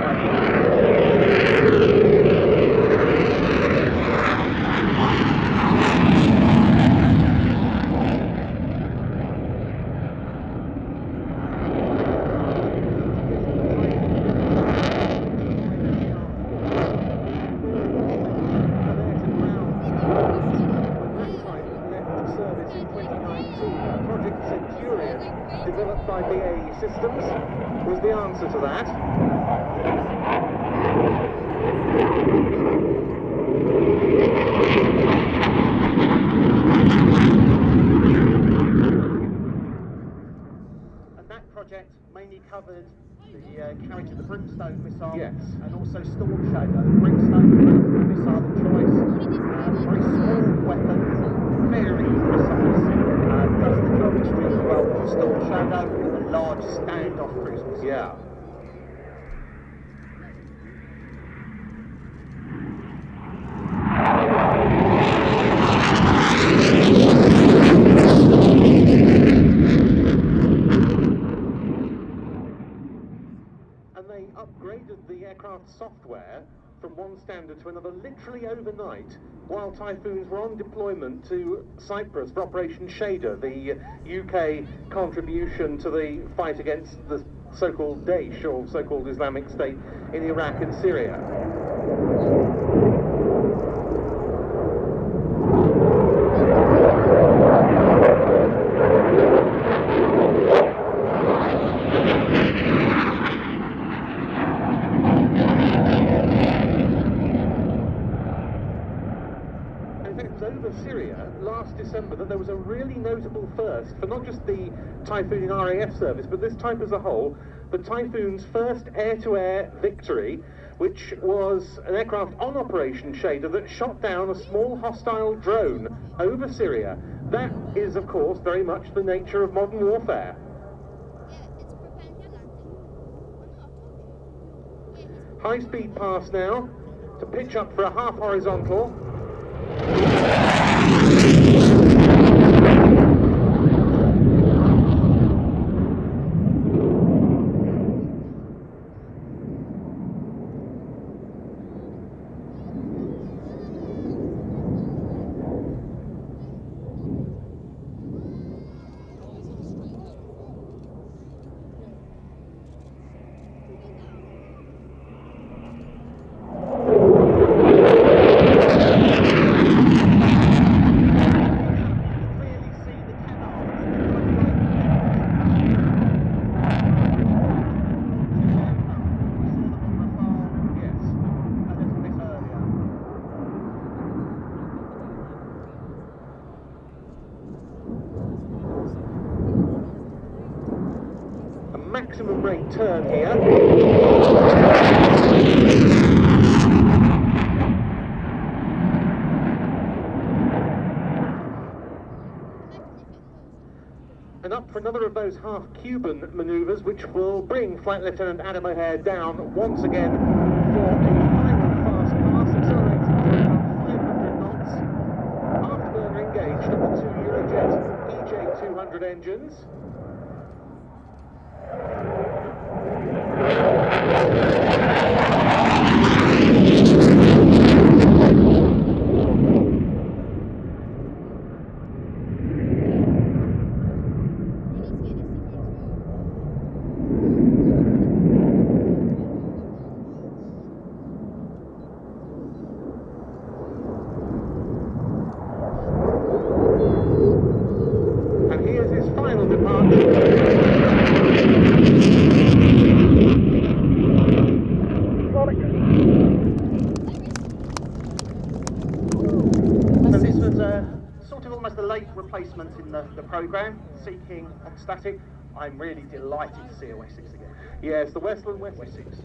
developed by BAE Systems was the answer to that. non-standard to another literally overnight, while Typhoons were on deployment to Cyprus for Operation Shader, the UK contribution to the fight against the so-called Daesh, or so-called Islamic State, in Iraq and Syria. Syria last December that there was a really notable first for not just the Typhoon in RAF service, but this type as a whole, the Typhoon's first air-to-air victory, which was an aircraft on Operation Shader that shot down a small hostile drone over Syria. That is, of course, very much the nature of modern warfare. High-speed pass now to pitch up for a half horizontal. Maximum rate turn here. And up for another of those half-Cuban manoeuvres, which will bring Flight Lieutenant Adam O'Hare down once again for a final fast pass, accelerating to around 500 knots. Afterburner engaged at the 2 Eurojet EJ200 engines. And here's his final departure. Sort of almost a late replacement in the programme, Sea-King on static. I'm really delighted to see a Wessex again. Yes, the Westland Wessex.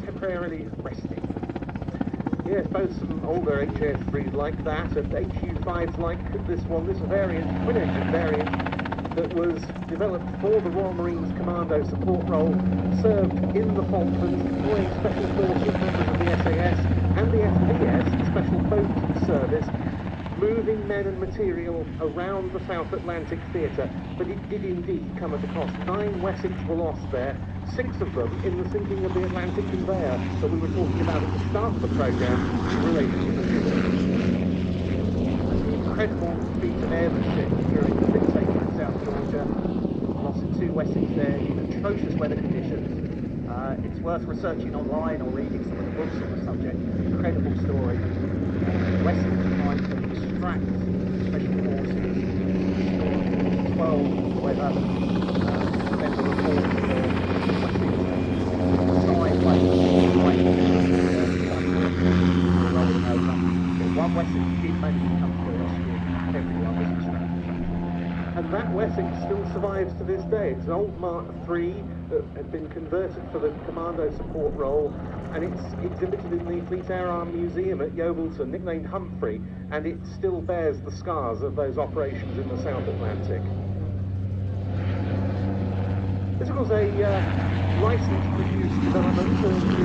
Temporarily resting. Yes, both some older HAS3s like that, and HU5s like this one, this variant, twin-engine variant, that was developed for the Royal Marines Commando support role, served in the Falklands, deploying special forces, members of the SAS and the FPS, Special Boat Service, moving men and material around the South Atlantic theatre, but it did indeed come at a cost. 9 Wessex were lost there, 6 of them in the sinking of the Atlantic conveyor that we were talking about at the start of the programme related to the Tutor. Incredible feat of airmanship during the big taking in South Georgia, lost 2 Wessex there in atrocious weather conditions. It's worth researching online or reading some of the books on the subject. Incredible story. Wessex trying to distract special forces, 12 weather, then the report one Wessex did manage to come to the rescue, everyone was distracted. And that Wessex still survives to this day. It's an old Mark III that had been converted for the commando support role, and it's exhibited in the Fleet Air Arm Museum at Yeovilton, nicknamed Humphrey, and it still bears the scars of those operations in the South Atlantic. This was a licensed-produced development of the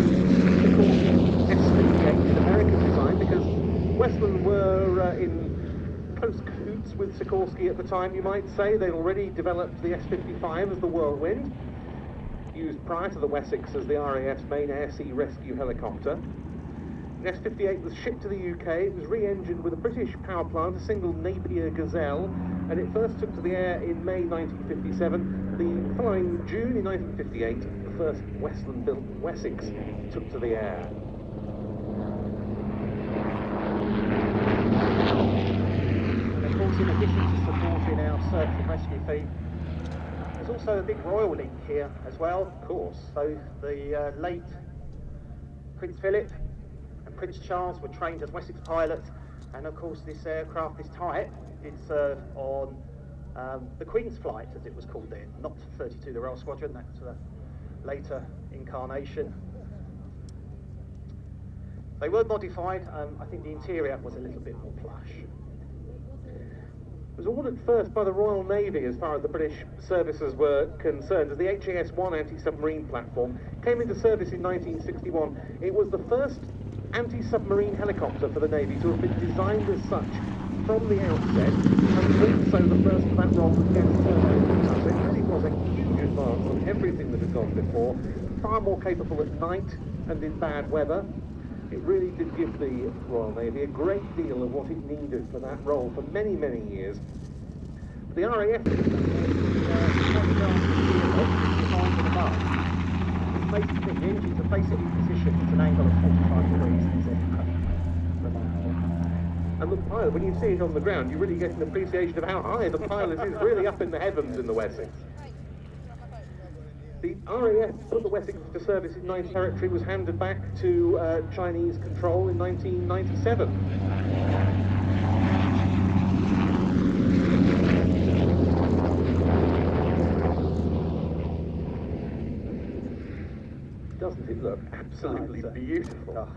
Sikorsky S-58 in American design, because Westland were in close cahoots with Sikorsky at the time, you might say. They'd already developed the S-55 as the Whirlwind, used prior to the Wessex as the RAF's main air-sea rescue helicopter. S-58 was shipped to the UK. It was re-engined with a British power plant, a single Napier Gazelle, and it first took to the air in May 1957. The following June in 1958, the first Westland-built Wessex took to the air. And of course, in addition to supporting our search and rescue fleet, there's also a big royal link here as well. Of course. Both the late Prince Philip and Prince Charles were trained as Wessex pilots, and of course this aircraft, this type, did serve on the Queen's flight, as it was called then, not 32, the Royal Squadron, that's a later incarnation. They were modified. I think the interior was a little bit more plush. It was ordered first by the Royal Navy as far as the British services were concerned as the HAS-1 anti-submarine platform. Came into service in 1961. It was the first anti-submarine helicopter for the Navy to have been designed as such from the outset, and also the first for that role with gas turbines. So it really was a huge advance on everything that had gone before, far more capable at night and in bad weather. It really did give the Royal Navy a great deal of what it needed for that role for many, many years. The RAF makes the engines are basically positioned at an angle of 45 degrees. And the pilot, when you see it on the ground, you really get an appreciation of how high the pilot is, really up in the heavens in the Wessex. The RAF put the Wessex into service in 9th Territory, was handed back to Chinese control in 1997. Doesn't it look absolutely beautiful? Oh.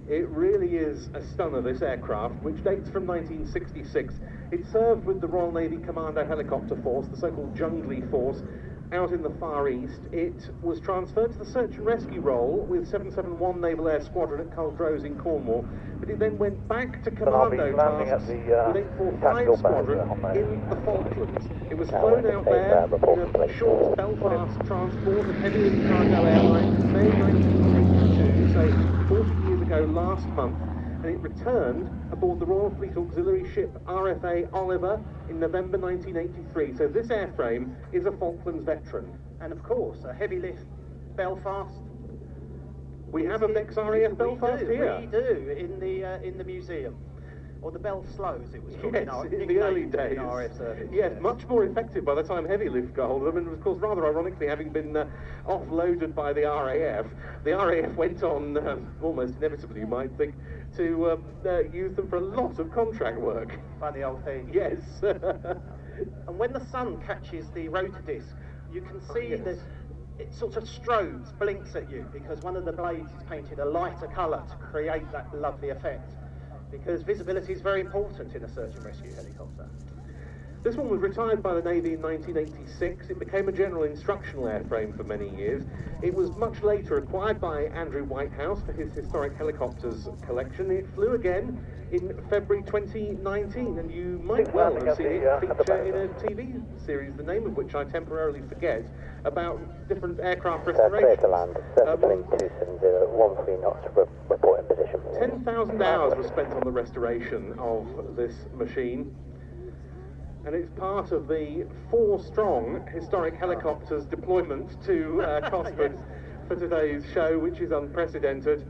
It really is a stunner, this aircraft, which dates from 1966. It served with the Royal Navy Commando Helicopter Force, the so-called Jungly Force, out in the Far East. It was transferred to the search and rescue role with 771 Naval Air Squadron at Culdrose in Cornwall, but it then went back to commando tasks with 845 Squadron in the Falklands. It was flown out there in a short Belfast transport of heavy cargo airline May 1982, so 40 years ago last month, and it returned aboard the Royal Fleet Auxiliary ship RFA Oliver in November 1983. So this airframe is a Falklands veteran. And of course, a heavy lift Belfast. We have a ex-RAF Belfast here. We do, in the museum. Or the Bell Slow, as it was called. Yes, in the early days. In RAF service. Yes, much more effective by the time heavy lift got hold of them, and of course, rather ironically, having been offloaded by the RAF went on, almost inevitably, you might think, to use them for a lot of contract work. Funny old thing. Yes. And when the sun catches the rotor disc, you can see that it sort of strobes, blinks at you, because one of the blades is painted a lighter colour to create that lovely effect. Because visibility is very important in a search and rescue helicopter. This one was retired by the Navy in 1986. It became a general instructional airframe for many years. It was much later acquired by Andrew Whitehouse for his historic helicopters collection. It flew again in February 2019, and you might well have seen it feature in a TV series, the name of which I temporarily forget, about different aircraft restoration. 13 knots, report in position. 10,000 hours were spent on the restoration of this machine, and it's part of the 4-strong historic helicopters deployment to Cosford for today's show, which is unprecedented,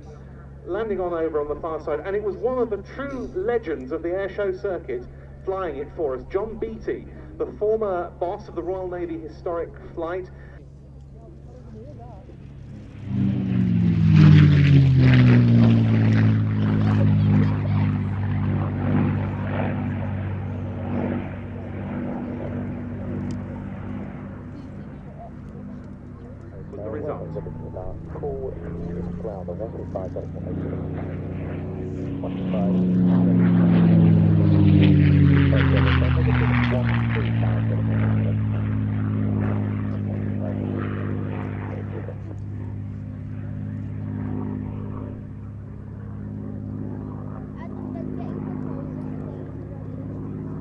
landing over on the far side. And it was one of the true legends of the airshow circuit flying it for us, John Beattie, the former boss of the Royal Navy Historic Flight.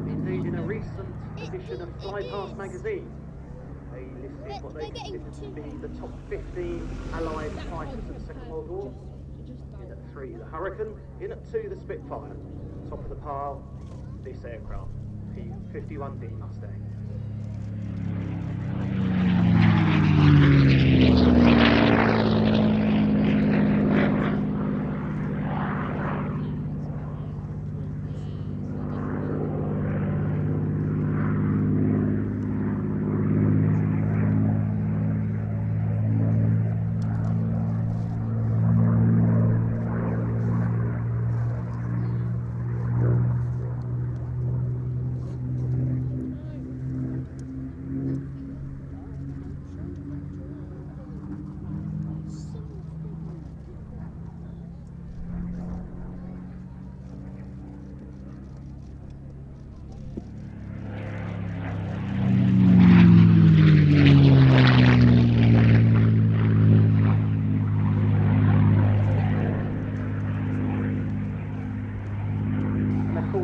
Indeed, in a recent edition of Fly Past magazine, they listed what they considered to be the top 15 Allied fighters of the Second World War. In at 3 3, the Hurricane, in at 2, the Spitfire. Top of the pile, this aircraft, P-51D Mustang.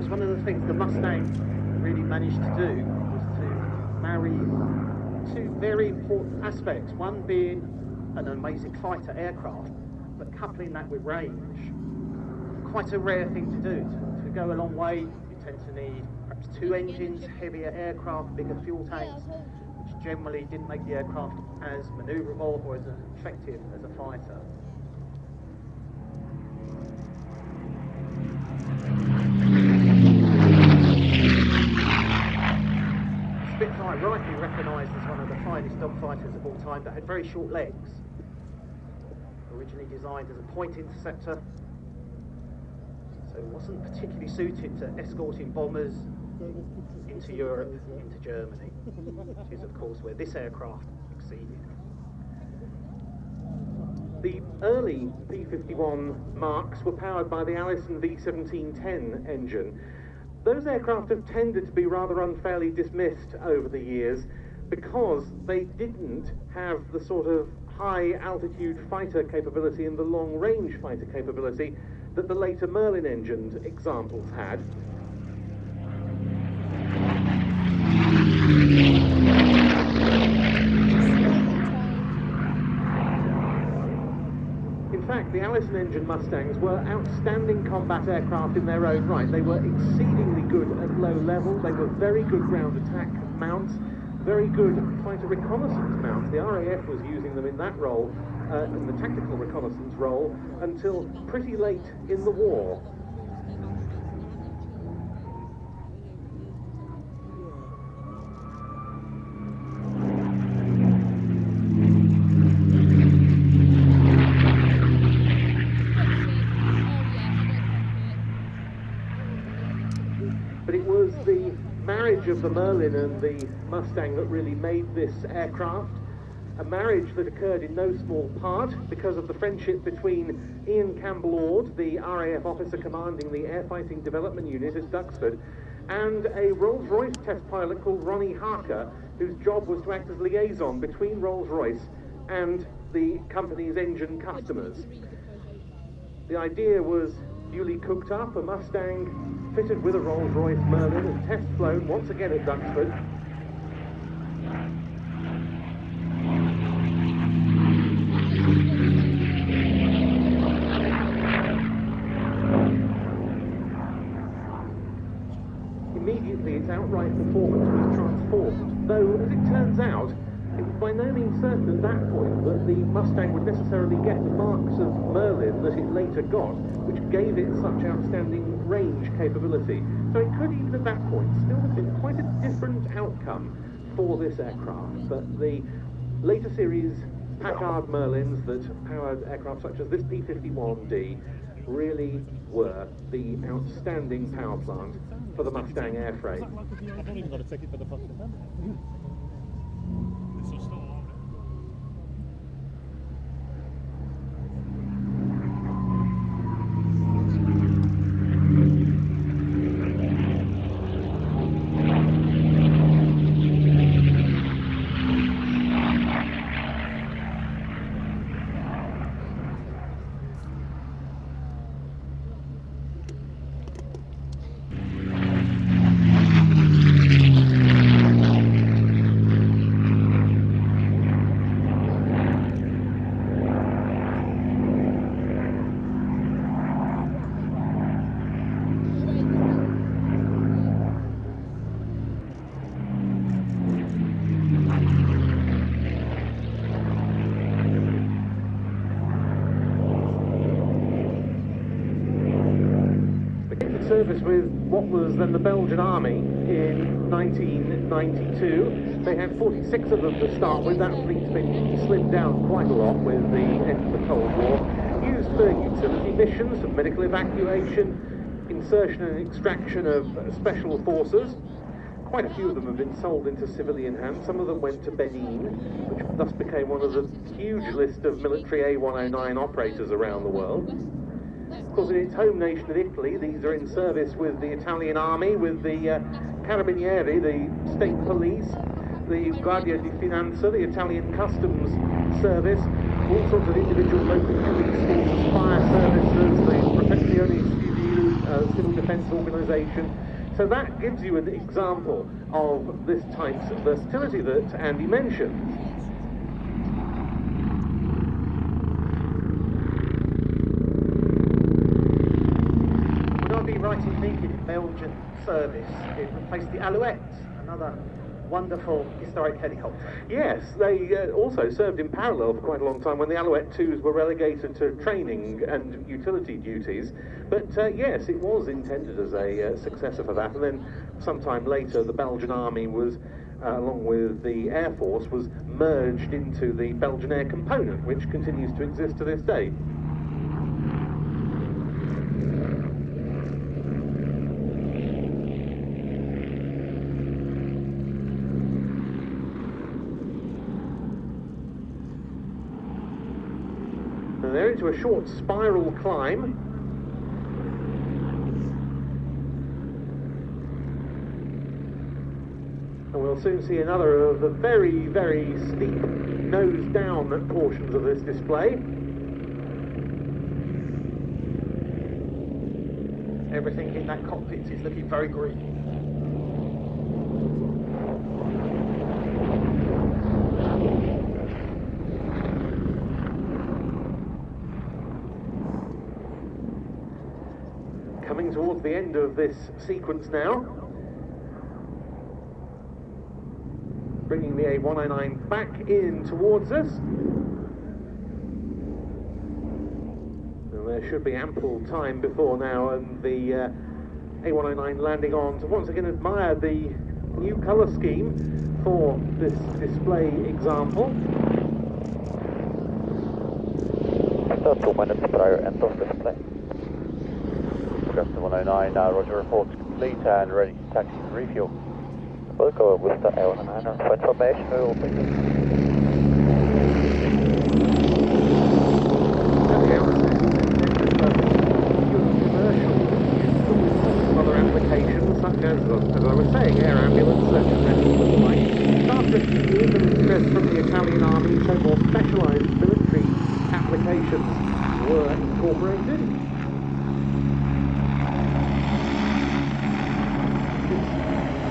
One of the things the Mustang really managed to do was to marry two very important aspects, one being an amazing fighter aircraft, but coupling that with range. Quite a rare thing to do. To go a long way, you tend to need perhaps 2 engines, heavier aircraft, bigger fuel tanks, which generally didn't make the aircraft as manoeuvrable or as effective as a fighter. Spitfire, rightly recognised as one of the finest dogfighters of all time, but had very short legs. Originally designed as a point interceptor, so it wasn't particularly suited to escorting bombers into Europe, into Germany, which is of course where this aircraft exceeded. The early P-51 Marks were powered by the Allison V1710 engine. Those aircraft have tended to be rather unfairly dismissed over the years because they didn't have the sort of high-altitude fighter capability and the long-range fighter capability that the later Merlin engined examples had. In fact, the Allison engine Mustangs were outstanding combat aircraft in their own right. They were exceedingly good at low level. They were very good ground attack mounts, very good fighter reconnaissance mounts. The RAF was using them in that role, in the tactical reconnaissance role, until pretty late in the war. Of the Merlin and the Mustang that really made this aircraft, a marriage that occurred in no small part because of the friendship between Ian Campbell-Ord, the RAF officer commanding the Air Fighting Development Unit at Duxford, and a Rolls-Royce test pilot called Ronnie Harker, whose job was to act as liaison between Rolls-Royce and the company's engine customers. The idea was duly cooked up, a Mustang fitted with a Rolls-Royce Merlin and test flown once again at Duxford. Immediately its outright performance was transformed, though as it turns out, it was by no means certain at that point that the Mustang would necessarily get the marks of Merlin that it later got, which gave it such outstanding range capability. So it could even at that point still have been quite a different outcome for this aircraft. But the later series Packard Merlins that powered aircraft such as this P-51D really were the outstanding power plant for the Mustang airframe. I've not even got a ticket for the fucking event. Entered service with what was then the Belgian Army in 1992. They had 46 of them to start with. That fleet's been slimmed down quite a lot with the end of the Cold War. Used for utility missions, for medical evacuation, insertion and extraction of special forces. Quite a few of them have been sold into civilian hands. Some of them went to Benin, which thus became one of the huge list of military A109 operators around the world. Of course, in its home nation of Italy, these are in service with the Italian army, with the Carabinieri, the state police, the Guardia di Finanza, the Italian customs service, all sorts of individual local police forces, fire services, the Protezione Civile, civil defence organisation. So that gives you an example of this type's versatility that Andy mentioned. Would I be right in thinking in Belgian service it replaced the Alouette, another wonderful historic helicopter? Yes, they also served in parallel for quite a long time when the Alouette 2s were relegated to training and utility duties. But yes, it was intended as a successor for that, and then sometime later the Belgian Army was, along with the Air Force, was merged into the Belgian Air Component, which continues to exist to this day. And they're into a short spiral climb. And we'll soon see another of the very, very steep nose-down portions of this display. Everything in that cockpit is looking very green. Coming towards the end of this sequence now. Bringing the A109 back in towards us. And there should be ample time before now and the A109 landing on to once again admire the new colour scheme for this display example. 2 minutes prior end of display. Agusta 109, Roger, reports complete and ready to taxi and refuel. We'll go Agusta A109 for information, we will pick it. Other applications such as I was saying, air ambulance, search and rescue and the like. After a few years of interest from the Italian Army, so more specialised military applications were incorporated.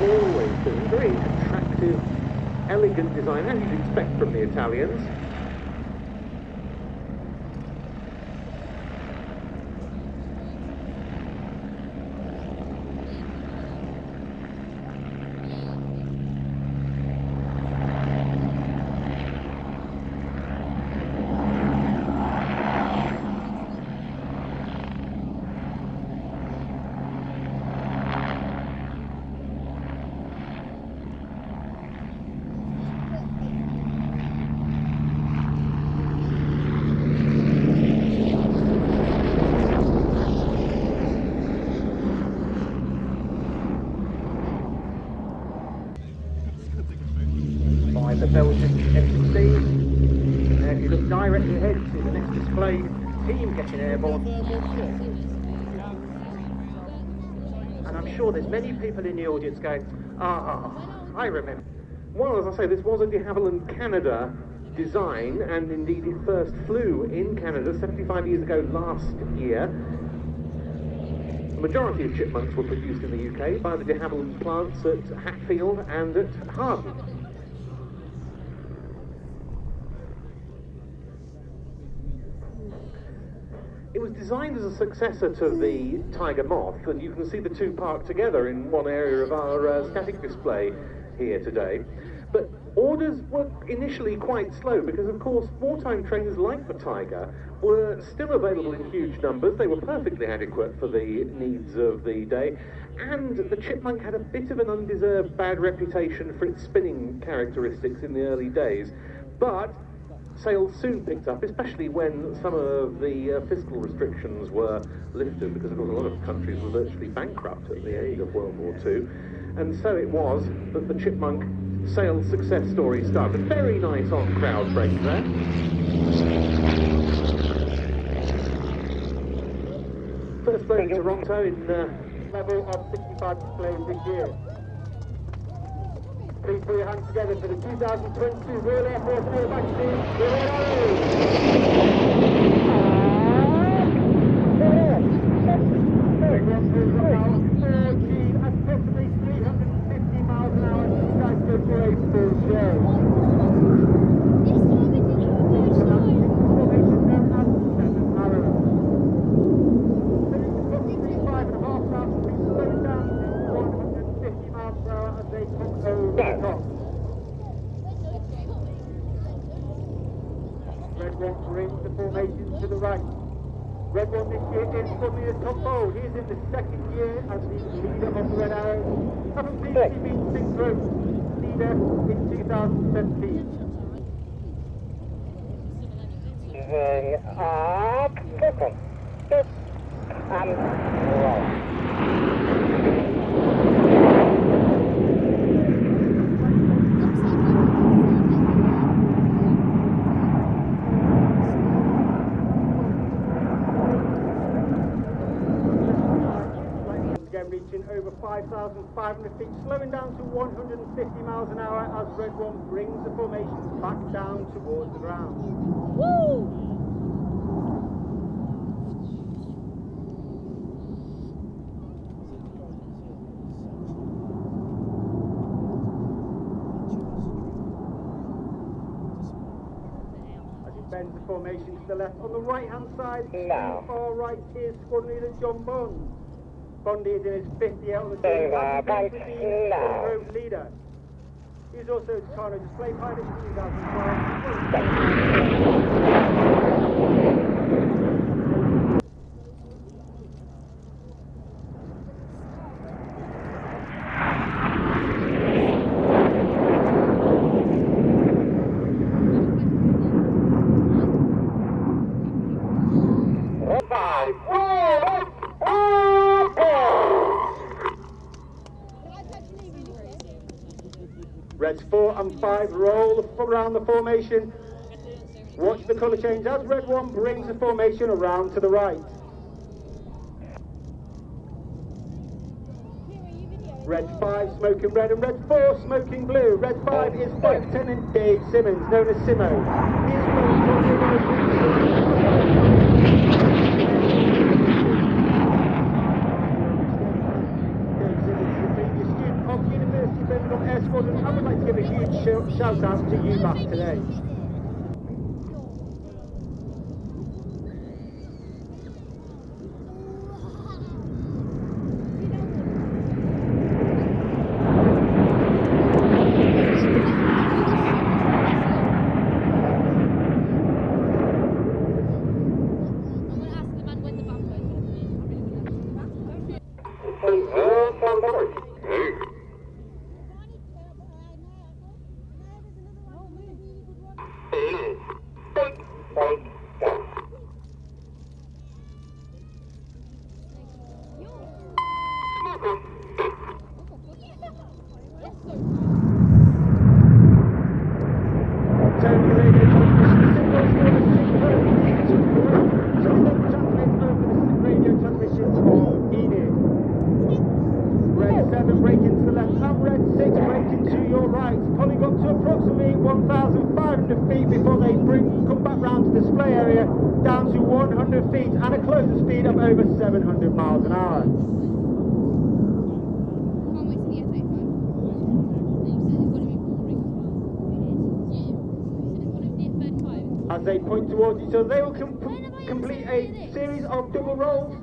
Always been very attractive, elegant design, as you'd expect from the Italians. The Belgian F-16. Now if you look directly ahead to the next display, team getting airborne. And I'm sure there's many people in the audience going, I remember. Well, as I say, this was a de Havilland Canada design, and indeed it first flew in Canada 75 years ago last year. The majority of chipmunks were produced in the UK by the de Havilland plants at Hatfield and at Harden. It was designed as a successor to the Tiger Moth, and you can see the two parked together in one area of our static display here today. But orders were initially quite slow because, of course, wartime trains like the Tiger were still available in huge numbers. They were perfectly adequate for the needs of the day. And the Chipmunk had a bit of an undeserved bad reputation for its spinning characteristics in the early days. But sales soon picked up, especially when some of the fiscal restrictions were lifted, because of course a lot of countries were virtually bankrupt at the end of World War II. And so it was that the Chipmunk sales success story started. Very nice on-crowd break there. First flown in Toronto in level of 65 displays this year. Please put your hands together for the 2022 Royal Air Force Aerobatic at approximately 350 miles an hour. You guys go for a full show. Formation known as 7 arrows. There is approximately 5,500 feet slowing down to 150 miles per hour as they come over the top. Red one brings the formation to the right. Red one this year is suddenly the top bowl. He is in the second year as the leader of the Red Arrows. Having previously been sixth row leader in 2017. Up, circle, stop, and roll. Reaching over 5,500 feet, slowing down to 150 miles an hour as Red One brings the formation back down towards the ground. Woo! As he bends the formation to the left, on the right hand side, No. far right is Squadron Leader John Bond. Bondi is in his 5th year on the team, having previously been road leader. He is also Tutor display pilot in 2012. Reds 4 and 5 roll around the formation. Watch the colour change as Red 1 brings the formation around to the right. Red 5 smoking red and Red 4 smoking blue. Red 5 is Flight Lieutenant Dave Simmons, known as Simo. He is known for of University of Birmingham Air Squadron. I would like to give a huge shout out to you back today. Down to 100 feet and a closer speed of over 700 miles an hour. As they point towards each other, they will complete a series of double rolls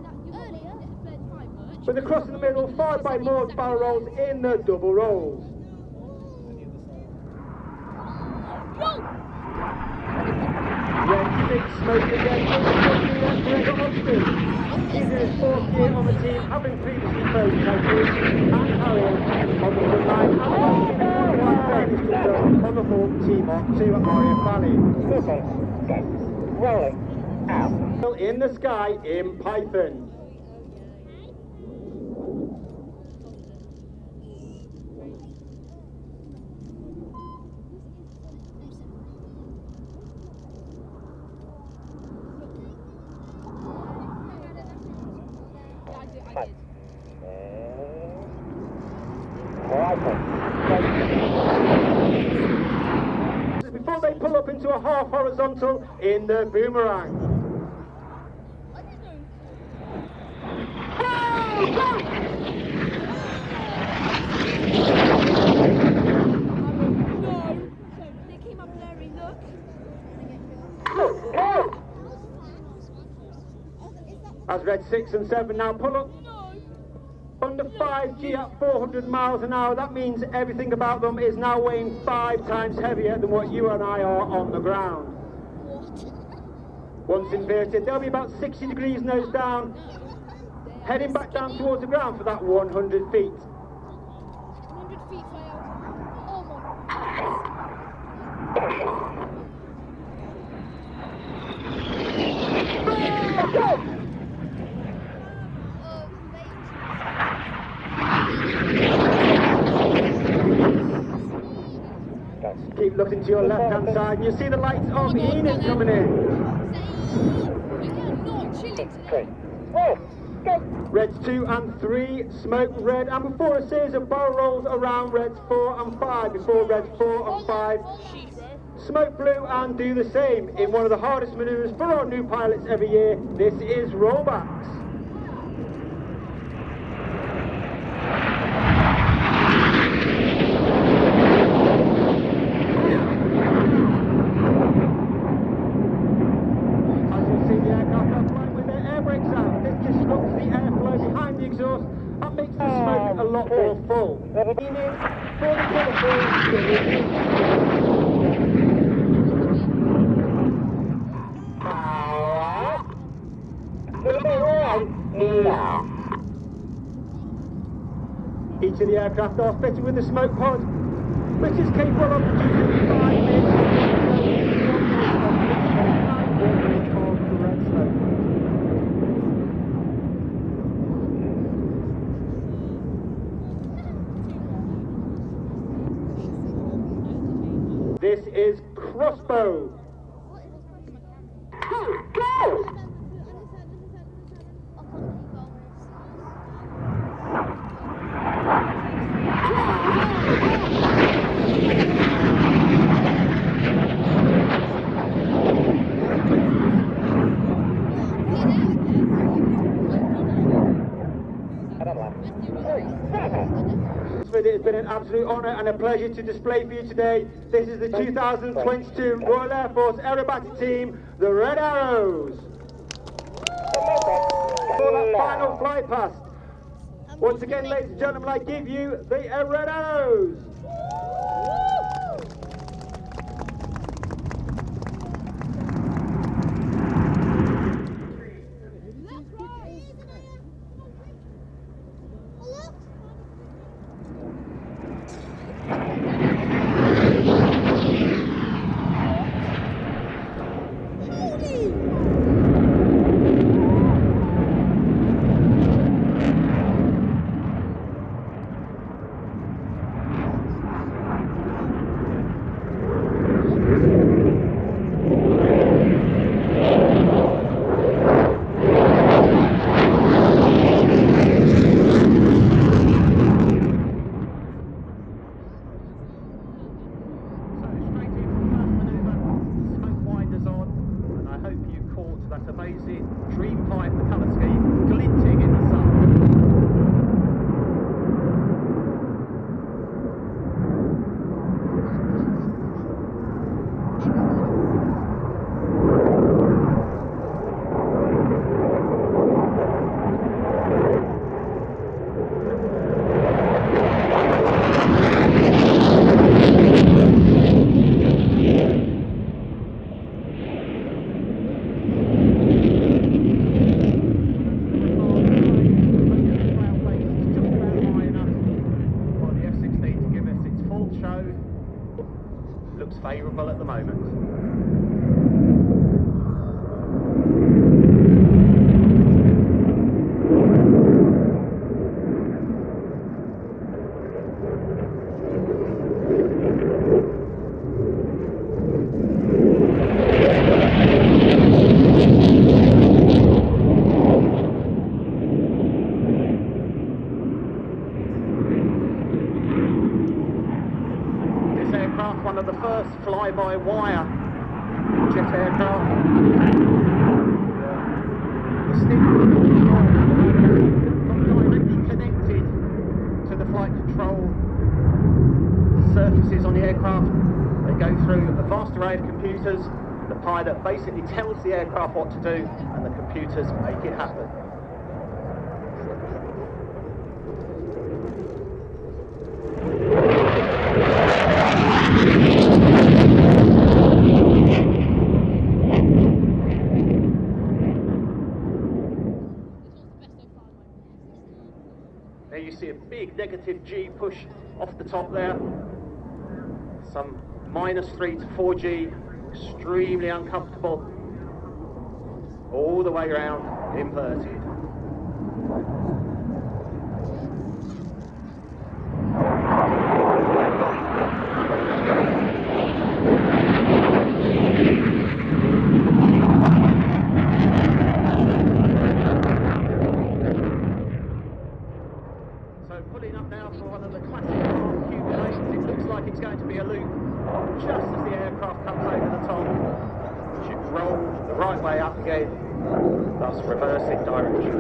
with a cross in the middle, followed by more barrel rolls in the double rolls. Smoke again. Gregor Austin. He's in his fourth year on the team, having previously flown Typhoon and Harrier on the front line, and also been qualified fairness tutor on the Hawk Team on 2 at Rafale. Okay, go. Rolling. Out. In the sky in Python. Before they pull up into a half horizontal in the boomerang. As red 6 and 7 now pull up. Under 5G at 400 miles an hour, that means everything about them is now weighing 5 times heavier than what you and I are on the ground. Once inverted, they'll be about 60 degrees nose down, heading back down towards the ground for that 100 feet. 100 feet failed. Oh my. Keep looking to your left-hand side, and you see the lights of Enid coming in. Reds 2 and 3, smoke red, and before a series of barrel rolls around Reds 4 and 5, before Reds 4 and 5, smoke blue and do the same in one of the hardest manoeuvres for our new pilots every year. This is rollbacks. That makes the smoke a lot more full. Each of the aircraft are fitted with a smoke pod, which is capable of producing 5 minutes of red smoke. This is crossbow. It has been an absolute honour and a pleasure to display for you today. This is the 2022 Royal Air Force aerobatic team, the Red Arrows. For that final fly past, once again, ladies and gentlemen, I give you the Red Arrows. favourable at the moment. One of the first fly-by-wire jet aircraft. The stick got directly connected to the flight control surfaces on the aircraft. They go through a vast array of computers. The pilot basically tells the aircraft what to do, and the computers make it happen. There you see a big negative G push off the top there. Some -3 to 4G, extremely uncomfortable. All the way around, inverted. Pulling up now for one of the classic half-cube lanes. It looks like it's going to be a loop just as the aircraft comes over the top. It should roll the right way up again, thus reversing direction.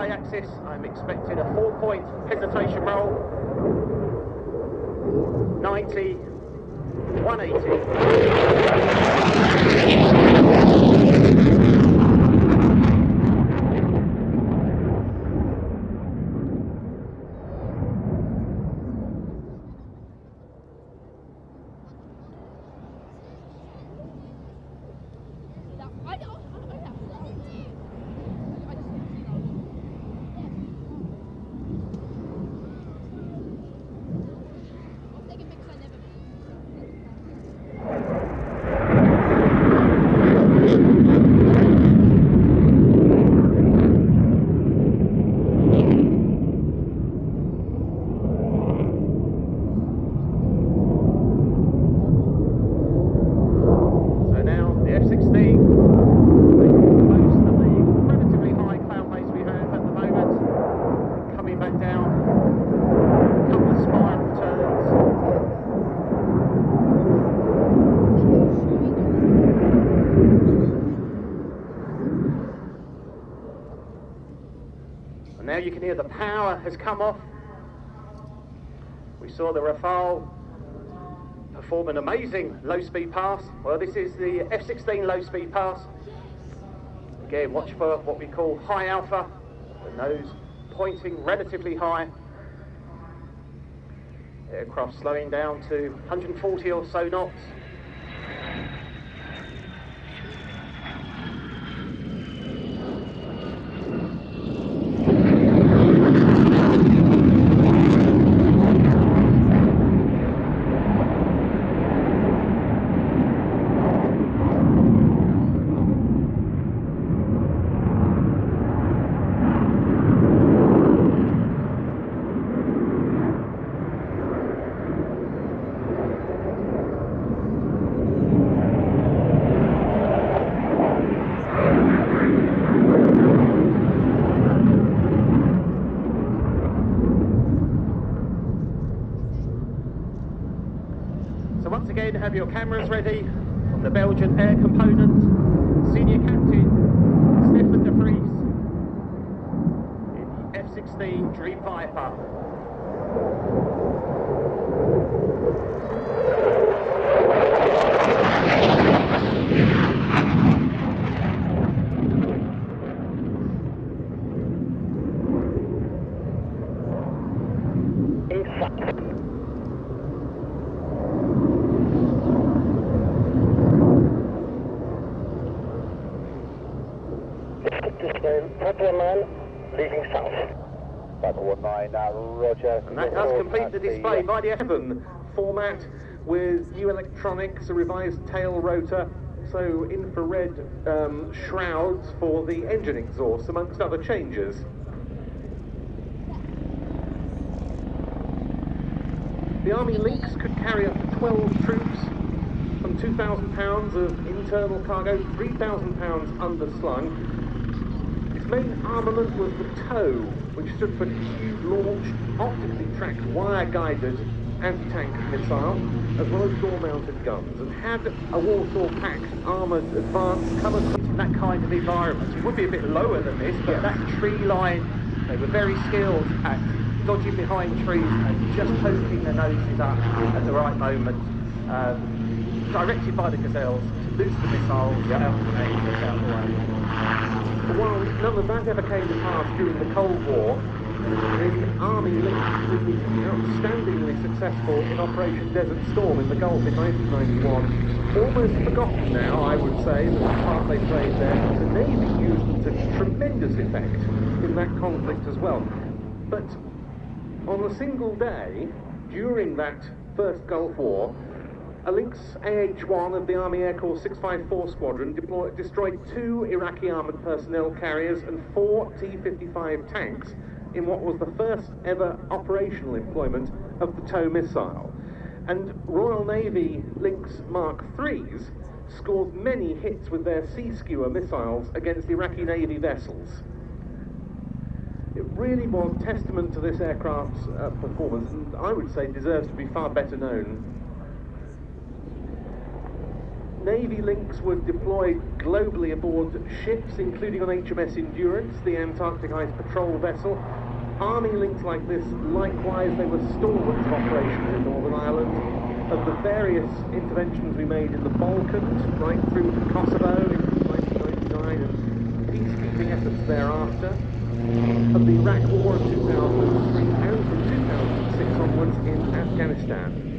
Axis, I'm expecting a 4-point hesitation roll. 90, 180. Now you can hear the power has come off. We saw the Rafale perform an amazing low-speed pass. Well, this is the F-16 low-speed pass. Again, watch for what we call high alpha, the nose pointing relatively high. Aircraft slowing down to 140 or so knots. have your cameras ready from the Belgian Air Component, Senior Captain Stefan de Vries in the F-16 Dream Viper. Leaving south. 519, roger. And that does complete the display by the F7 format with new electronics, a revised tail rotor, so infrared shrouds for the engine exhaust, amongst other changes. The Army Lynx could carry up to 12 troops, some 2,000 pounds of internal cargo, 3,000 pounds underslung. Its main armament was the TOW, which stood for Tube-Launched, Optically Tracked, Wire-Guided Anti-Tank Missile, as well as door-mounted guns. And had a Warsaw-packed armoured advance come across that kind of environment, it would be a bit lower than this, but that tree line, they were very skilled at dodging behind trees and just poking their noses up at the right moment, directed by the Gazelles to loose the missiles out of the way. While none of that ever came to pass during the Cold War, the Army Lynx proved outstandingly successful in Operation Desert Storm in the Gulf in 1991. Almost forgotten now, I would say, that the part they played there. The Navy used them to tremendous effect in that conflict as well. But on a single day, during that first Gulf War, a Lynx AH-1 of the Army Air Corps 654 Squadron destroyed 2 Iraqi armoured personnel carriers and 4 T-55 tanks in what was the first ever operational employment of the TOW missile. And Royal Navy Lynx Mark IIIs scored many hits with their Sea Skewer missiles against Iraqi Navy vessels. It really was testament to this aircraft's performance, and I would say deserves to be far better known. Navy Lynx were deployed globally aboard ships, including on HMS Endurance, the Antarctic Ice Patrol vessel. Army Lynx like this, likewise, they were stalwarts of operations in Northern Ireland. Of the various interventions we made in the Balkans, right through to Kosovo in 1999, and peacekeeping efforts thereafter. Of the Iraq War of 2003 and from 2006 onwards in Afghanistan.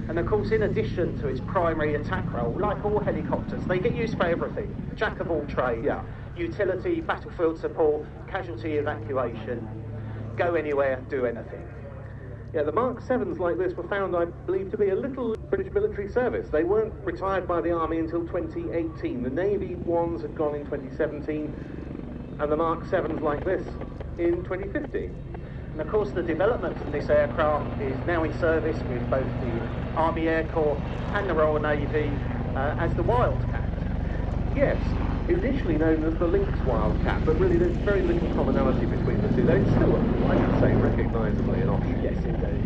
And of course, in addition to its primary attack role, like all helicopters, they get used for everything. Jack of all trades, utility, battlefield support, casualty evacuation, go anywhere, do anything. Yeah, the Mark 7s like this were found, I believe, to be a little British military service. They weren't retired by the Army until 2018. The Navy ones had gone in 2017, and the Mark 7s like this in 2015. And of course, the development of this aircraft is now in service with both the Army Air Corps and the Royal Navy as the Wildcat. Yes, initially known as the Lynx Wildcat, but really there's very little commonality between the two. Though it's still, I would say, recognisably an offshoot. Yes, indeed.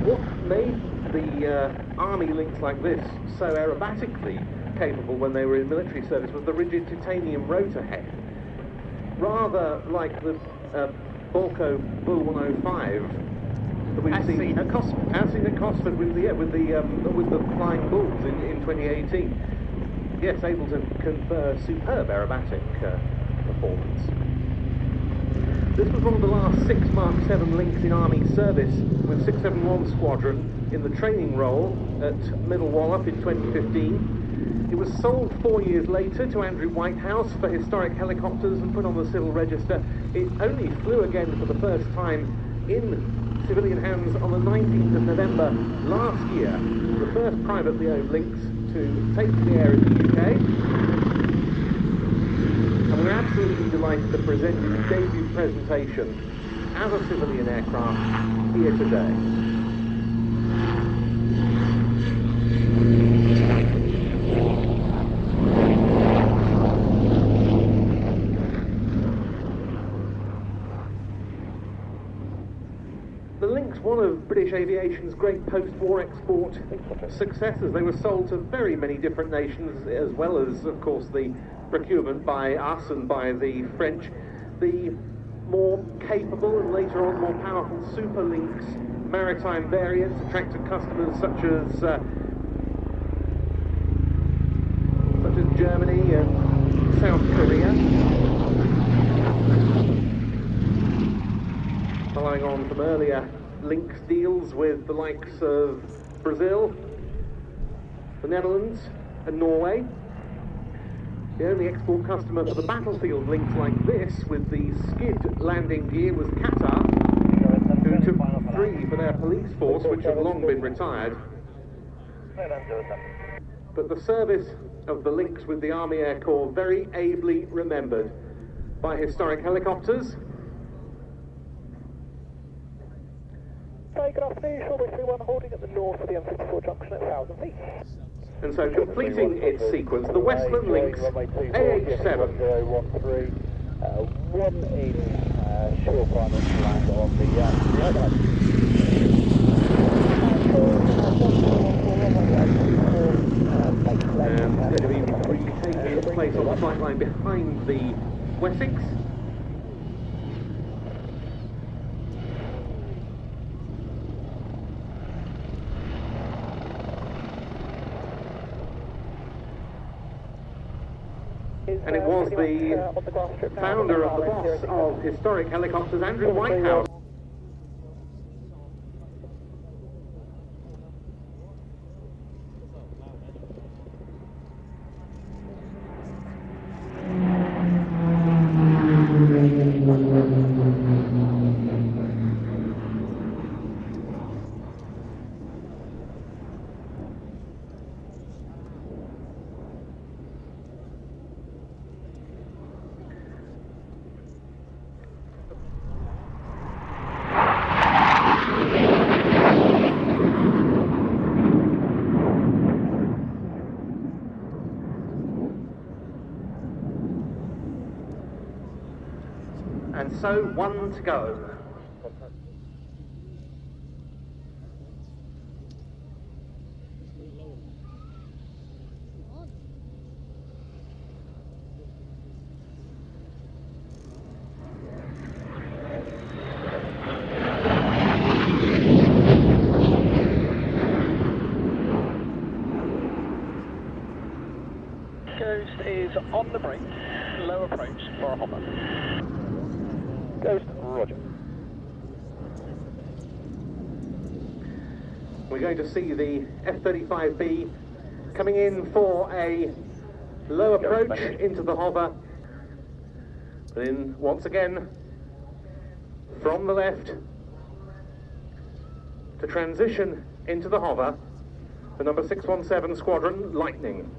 What made the Army Lynx like this so aerobatically capable when they were in military service was the rigid titanium rotor head. Rather like the Balco Bull 105 that we've seen at Cosford. As seen at Cosford with the Flying Bulls in 2018. Yes, able to confer superb aerobatic performance. This was one of the last 6 Mark 7 Lynx in Army service with 671 Squadron in the training role at Middle Wallop in 2015. It was sold 4 years later to Andrew Whitehouse for historic helicopters and put on the civil register. It only flew again for the first time in civilian hands on the 19th of November last year, the first privately owned Lynx to take to the air in the UK. And we're absolutely delighted to present its debut presentation as a civilian aircraft here today. The Lynx Lynx, one of British aviation's great post-war export successes. They were sold to very many different nations, as well as, of course, the procurement by us and by the French. The more capable and later on more powerful Super Lynx maritime variants attracted customers such as Germany and South Korea. Following on from earlier Lynx deals with the likes of Brazil, the Netherlands and Norway. The only export customer for the battlefield Lynx like this with the skid landing gear was Qatar, who took 3 for their police force, which have long been retired. But the service of the Lynx with the Army Air Corps very ably remembered by historic helicopters. Good afternoon, Shoreway 31 holding at the north of the M54 junction at 1,000 feet. And so completing its sequence, the Westland Lynx AH7. 013, 1 in short final to land on and it's going to be retaking its place on the flight line behind the Wessex. And it was the founder of the boss of historic helicopters, Andrew Whitehouse. And so, 1 to go. Ghost is on the brink, low approach for a hopper. Ghost, roger. We're going to see the F-35B coming in for a low approach into the hover. Then once again, from the left, to transition into the hover, the number 617 Squadron Lightning.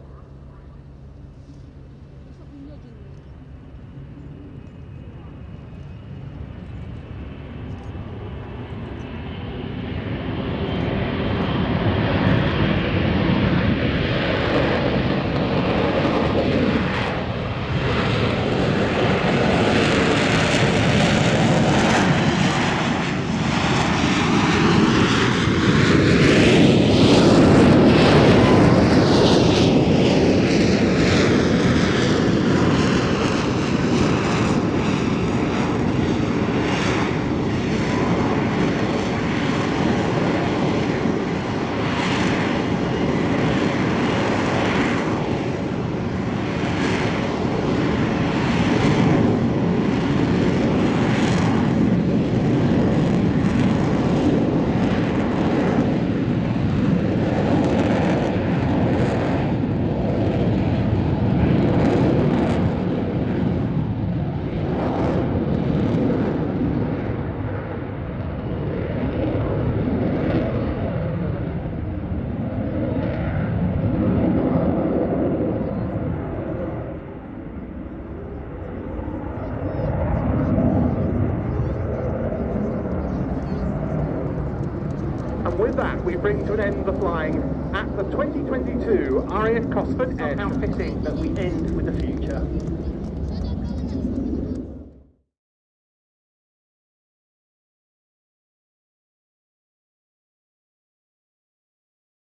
With that, we bring to an end the flying at the 2022 RAF Cosford Airshow. How fitting that we end with the future.